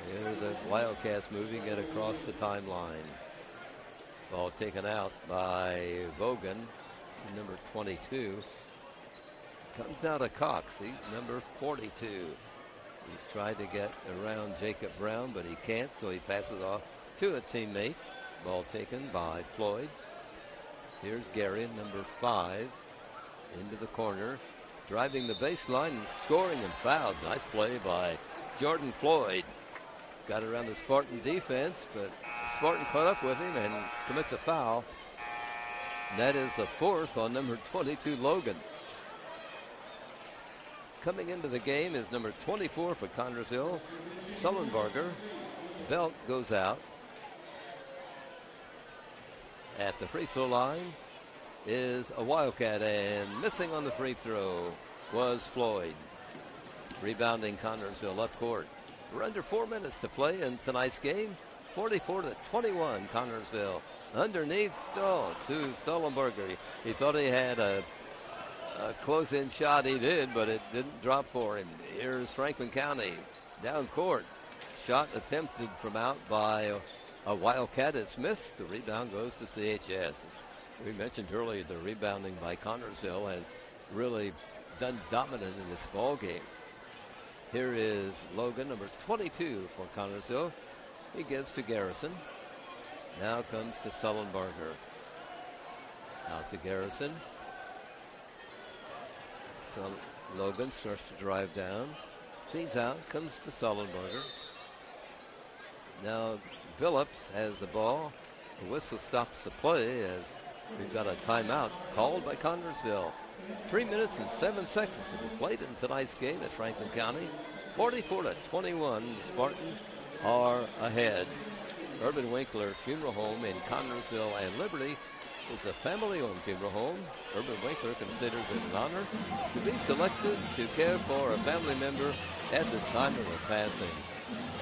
Here the Wildcats moving it across the timeline. Ball taken out by Bogan, number 22. Comes down to Cox, he's number 42. He tried to get around Jacob Brown, but he can't, so he passes off to a teammate. Ball taken by Floyd. Here's Garion, number 5, into the corner, driving the baseline and scoring and fouled. Nice play by Jordan Floyd. Got around the Spartan defense, but Spartan caught up with him and commits a foul. And that is the 4th on number 22, Logan. Coming into the game is number 24 for Connersville, Sullenberger. Belt goes out. At the free throw line is a Wildcat, and missing on the free throw was Floyd. Rebounding Connersville up court. We're under 4 minutes to play in tonight's game. 44-21 Connersville. Underneath to Sullenberger. He thought he had a close-in shot. He did, but it didn't drop for him. Here's Franklin County down court. Shot attempted from out by a Wildcat. It's missed. The rebound goes to CHS. We mentioned earlier the rebounding by Connersville has really done dominant in this ball game. Here is Logan, number 22 for Connersville. He gives to Garrison. Now comes to Sullenberger. Out to Garrison. So Logan starts to drive down. Feeds out, comes to Sullenberger. Now Billups has the ball. The whistle stops the play as we've got a timeout called by Connersville. 3 minutes and 7 seconds to be played in tonight's game at Franklin County. 44-21, the Spartans are ahead. Urban Winkler Funeral Home in Connersville and Liberty is a family-owned funeral home. Urban Winkler considers it an honor to be selected to care for a family member at the time of their passing.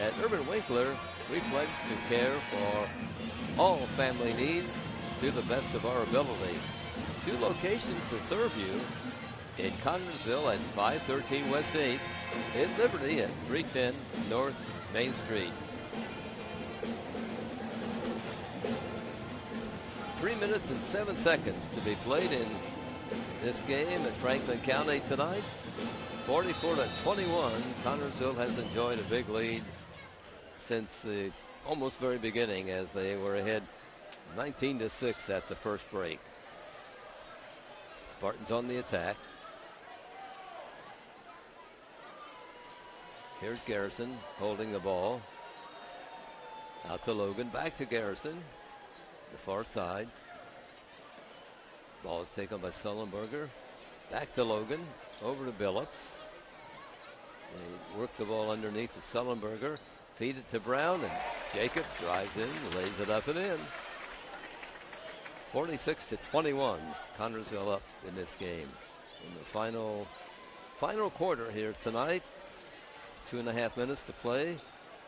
At Urban Winkler, we pledge to care for all family needs to the best of our ability. 2 locations to serve you: in Connersville at 513 West 8th, in Liberty at 310 North Main Street. 3 minutes and 7 seconds to be played in this game at Franklin County tonight. 44-21. Connersville has enjoyed a big lead since the almost very beginning, as they were ahead 19-6 at the first break. Spartans on the attack. Here's Garrison holding the ball. Out to Logan, back to Garrison. The far side. Ball is taken by Sullenberger. Back to Logan, over to Billups. They work the ball underneath to Sullenberger. Feed it to Brown, and Jacob drives in, lays it up and in. 46-21. Connersville up in this game. In the final quarter here tonight. 2.5 minutes to play.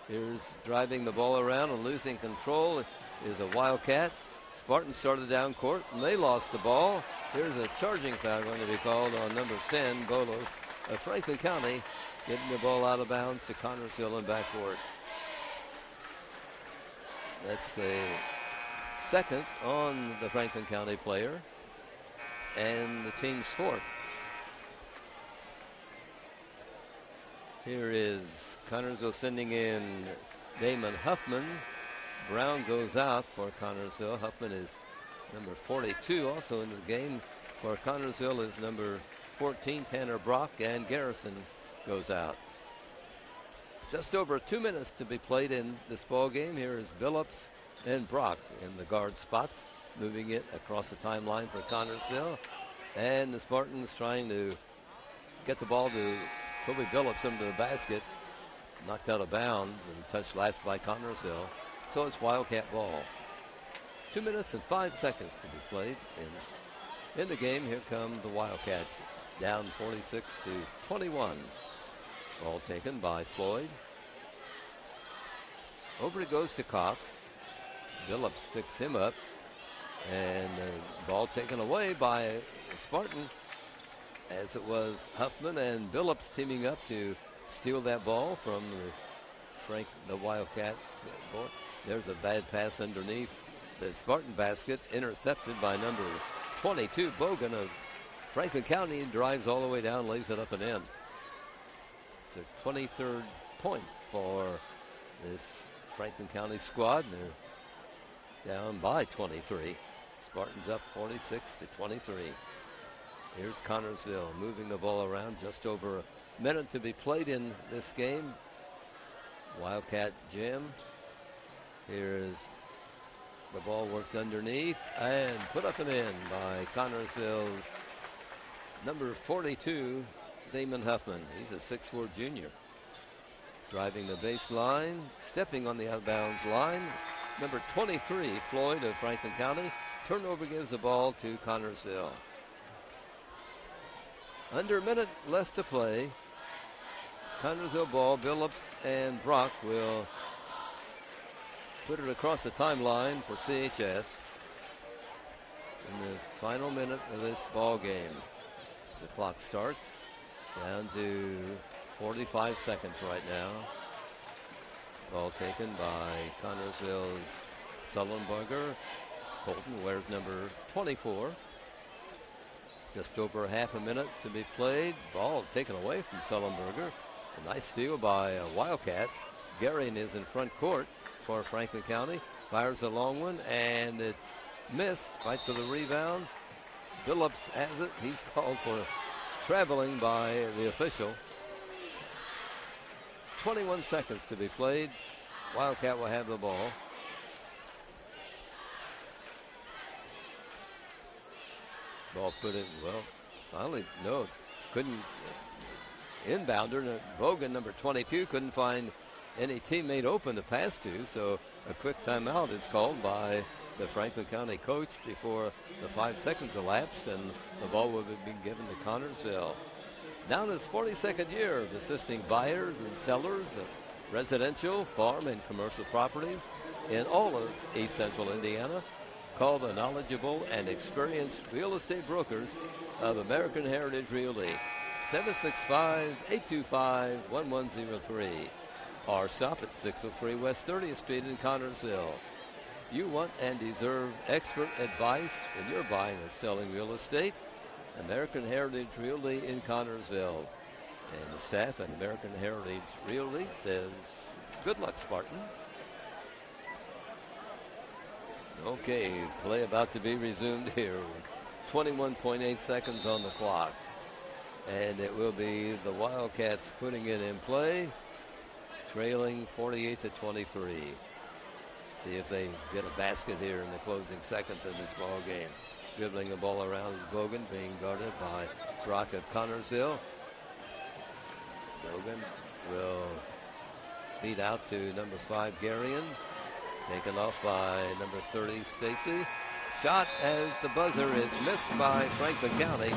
Here's driving the ball around and losing control is a Wildcat. Spartans started down court and they lost the ball. Here's a charging foul going to be called on number 10, Bolos of Franklin County, getting the ball out of bounds to Connersville and backcourt. That's the second on the Franklin County player and the team's fourth. Here is Connersville sending in Damon Huffman. Brown goes out for Connersville. Huffman is number 42. Also in the game for Connersville is number 14, Tanner Brock, and Garrison goes out. Just over 2 minutes to be played in this ball game. Here is Billups and Brock in the guard spots, moving it across the timeline for Connersville. And the Spartans trying to get the ball to Toby Billups into the basket. Knocked out of bounds and touched last by Connersville. So it's Wildcat ball. 2 minutes and 5 seconds to be played in the game. Here come the Wildcats, down 46-21. Ball taken by Floyd. Over it goes to Cox. Billups picks him up. And the ball taken away by Spartan, as it was Huffman and Billups teaming up to steal that ball from the Wildcat. There's a bad pass underneath the Spartan basket, intercepted by number 22, Bogan of Franklin County, drives all the way down, lays it up and in. It's a 23rd point for this Franklin County squad. They're down by 23. Spartans up 46-23. Here's Connersville moving the ball around. Just over a minute to be played in this game. Wildcat Jim. Here's the ball worked underneath and put up and in by Connersville's number 42, Damon Huffman. He's a 6'4" junior. Driving the baseline, stepping on the out-of-bounds line. Number 23, Floyd of Franklin County. Turnover gives the ball to Connersville. Under a minute left to play. Connersville ball. Billups and Brock will put it across the timeline for CHS in the final minute of this ball game. The clock starts down to 45 seconds right now. Ball taken by Connersville's Sullenberger. Colton wears number 24. Just over half a minute to be played. Ball taken away from Sullenberger. A nice steal by a Wildcat. Garion is in front court for Franklin County. Fires a long one, and it's missed. Fight for the rebound. Billups has it. He's called for traveling by the official. 21 seconds to be played. Wildcat will have the ball. Ball put in, well, finally, no, couldn't inbounder. Bogan, number 22, couldn't find any teammate open to pass to, so a quick timeout is called by the Franklin County coach before the 5 seconds elapsed, and the ball will be given to Connersville. Now in his 42nd year of assisting buyers and sellers of residential, farm, and commercial properties in all of East Central Indiana, call the knowledgeable and experienced real estate brokers of American Heritage Realty. 765-825-1103. Or stop at 603 West 30th Street in Connersville. You want and deserve expert advice when you're buying or selling real estate? American Heritage Realty in Connersville. And the staff at American Heritage Realty says, good luck, Spartans. Okay, play about to be resumed here. 21.8 seconds on the clock. And it will be the Wildcats putting it in play, trailing 48-23. See if they get a basket here in the closing seconds of this ball game. Dribbling the ball around is Bogan, being guarded by Brock of Connersville. Bogan will feed out to number 5, Garion. Taken off by number 30, Stacy. Shot as the buzzer is missed by Franklin County.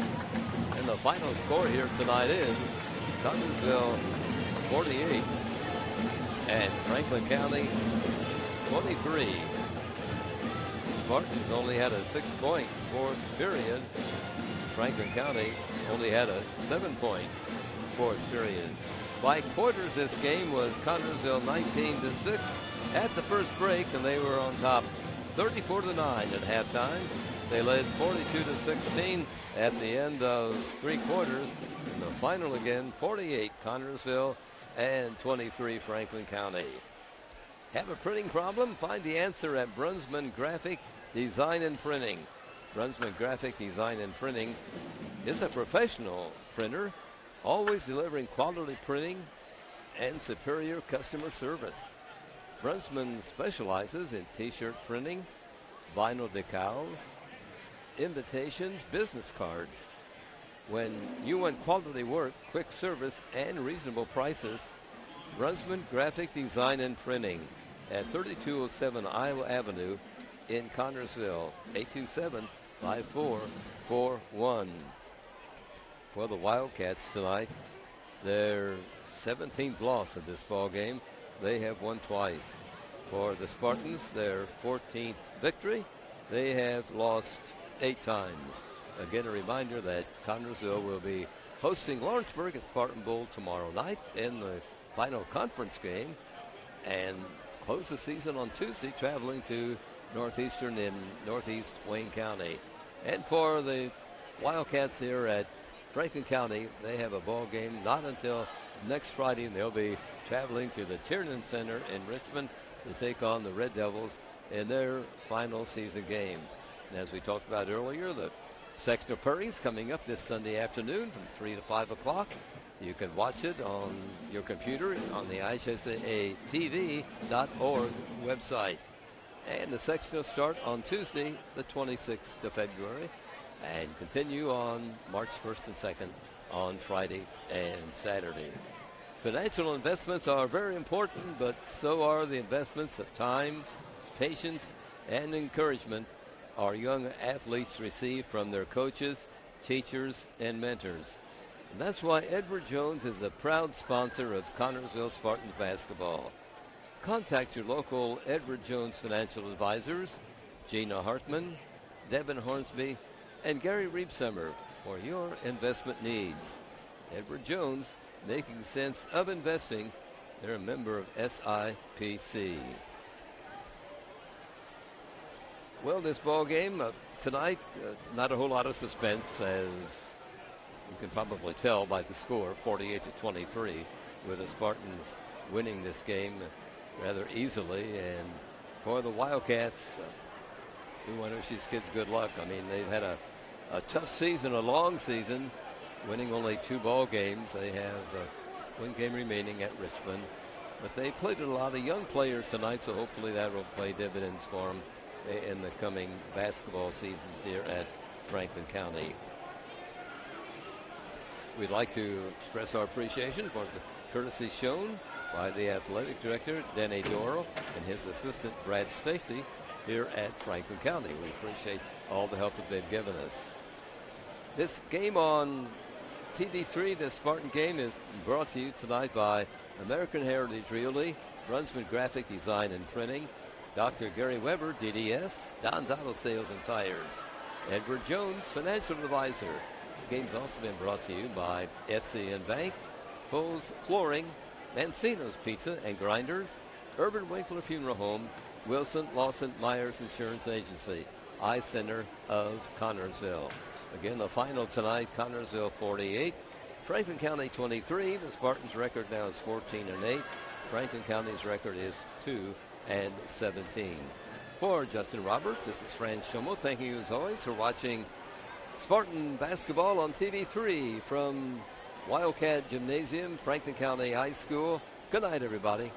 And the final score here tonight is Connersville 48 and Franklin County 23. The Spartans only had a 6-point fourth period. Franklin County only had a 7-point fourth period. By quarters, this game was Connersville 19-6 at the first break, and they were on top 34-9 at halftime. They led 42-16 at the end of 3 quarters. In the final again, 48 Connersville and 23 Franklin County. Have a printing problem? Find the answer at Brunsman Graphic Design and Printing. Brunsman Graphic Design and Printing is a professional printer, always delivering quality printing and superior customer service. Brunsman specializes in t-shirt printing, vinyl decals, invitations, business cards. When you want quality work, quick service, and reasonable prices, Brunsman Graphic Design and Printing at 3207 Iowa Avenue in Connersville, 827-5441. For the Wildcats tonight, their 17th loss of this ball game. They have won twice. For the Spartans, their 14th victory. They have lost 8 times. Again, a reminder that Connersville will be hosting Lawrenceburg at Spartan Bowl tomorrow night in the final conference game, and close the season on Tuesday, traveling to Northeastern in Northeast Wayne County. And for the Wildcats here at Franklin County, they have a ball game not until next Friday, and they'll be traveling to the Tiernan Center in Richmond to take on the Red Devils in their final season game. And as we talked about earlier, the Sectional Prairies coming up this Sunday afternoon from 3 to 5 o'clock. You can watch it on your computer on the IHSATV.org website. And the sectional start on Tuesday, the 26th of February, and continue on March 1st and 2nd on Friday and Saturday. Financial investments are very important, but so are the investments of time, patience, and encouragement our young athletes receive from their coaches, teachers, and mentors. And that's why Edward Jones is a proud sponsor of Connersville Spartans basketball. Contact your local Edward Jones financial advisors, Gina Hartman, Devin Hornsby, and Gary Reebsummer for your investment needs. Edward Jones, making sense of investing. They're a member of SIPC. Well, this ball game tonight, not a whole lot of suspense, as you can probably tell by the score, 48-23, with the Spartans winning this game rather easily. And for the Wildcats, we want to wish these kids good luck. I mean, they've had a tough season, a long season, winning only 2 ball games. They have 1 game remaining at Richmond. But they played a lot of young players tonight, so hopefully that will pay dividends for them in the coming basketball seasons here at Franklin County. We'd like to express our appreciation for the courtesy shown by the athletic director, Danny Doro, and his assistant, Brad Stacy, here at Franklin County. We appreciate all the help that they've given us. This game on TV3, this Spartan game, is brought to you tonight by American Heritage Realty, Brunsman Graphic Design and Printing, Dr. Gary Weber, DDS, Don's Auto Sales and Tires, Edward Jones, Financial Advisor. The game's also been brought to you by FCN Bank, Poles Flooring, Mancino's Pizza and Grinders, Urban Winkler Funeral Home, Wilson Lawson Myers Insurance Agency, I-Center of Connersville. Again, the final tonight, Connersville 48, Franklin County 23. The Spartans' record now is 14-8. Franklin County's record is 2-17. For Justin Roberts, this is Fran Schommel. Thank you as always for watching Spartan basketball on TV3 from Wildcat Gymnasium, Franklin County High School. Good night, everybody.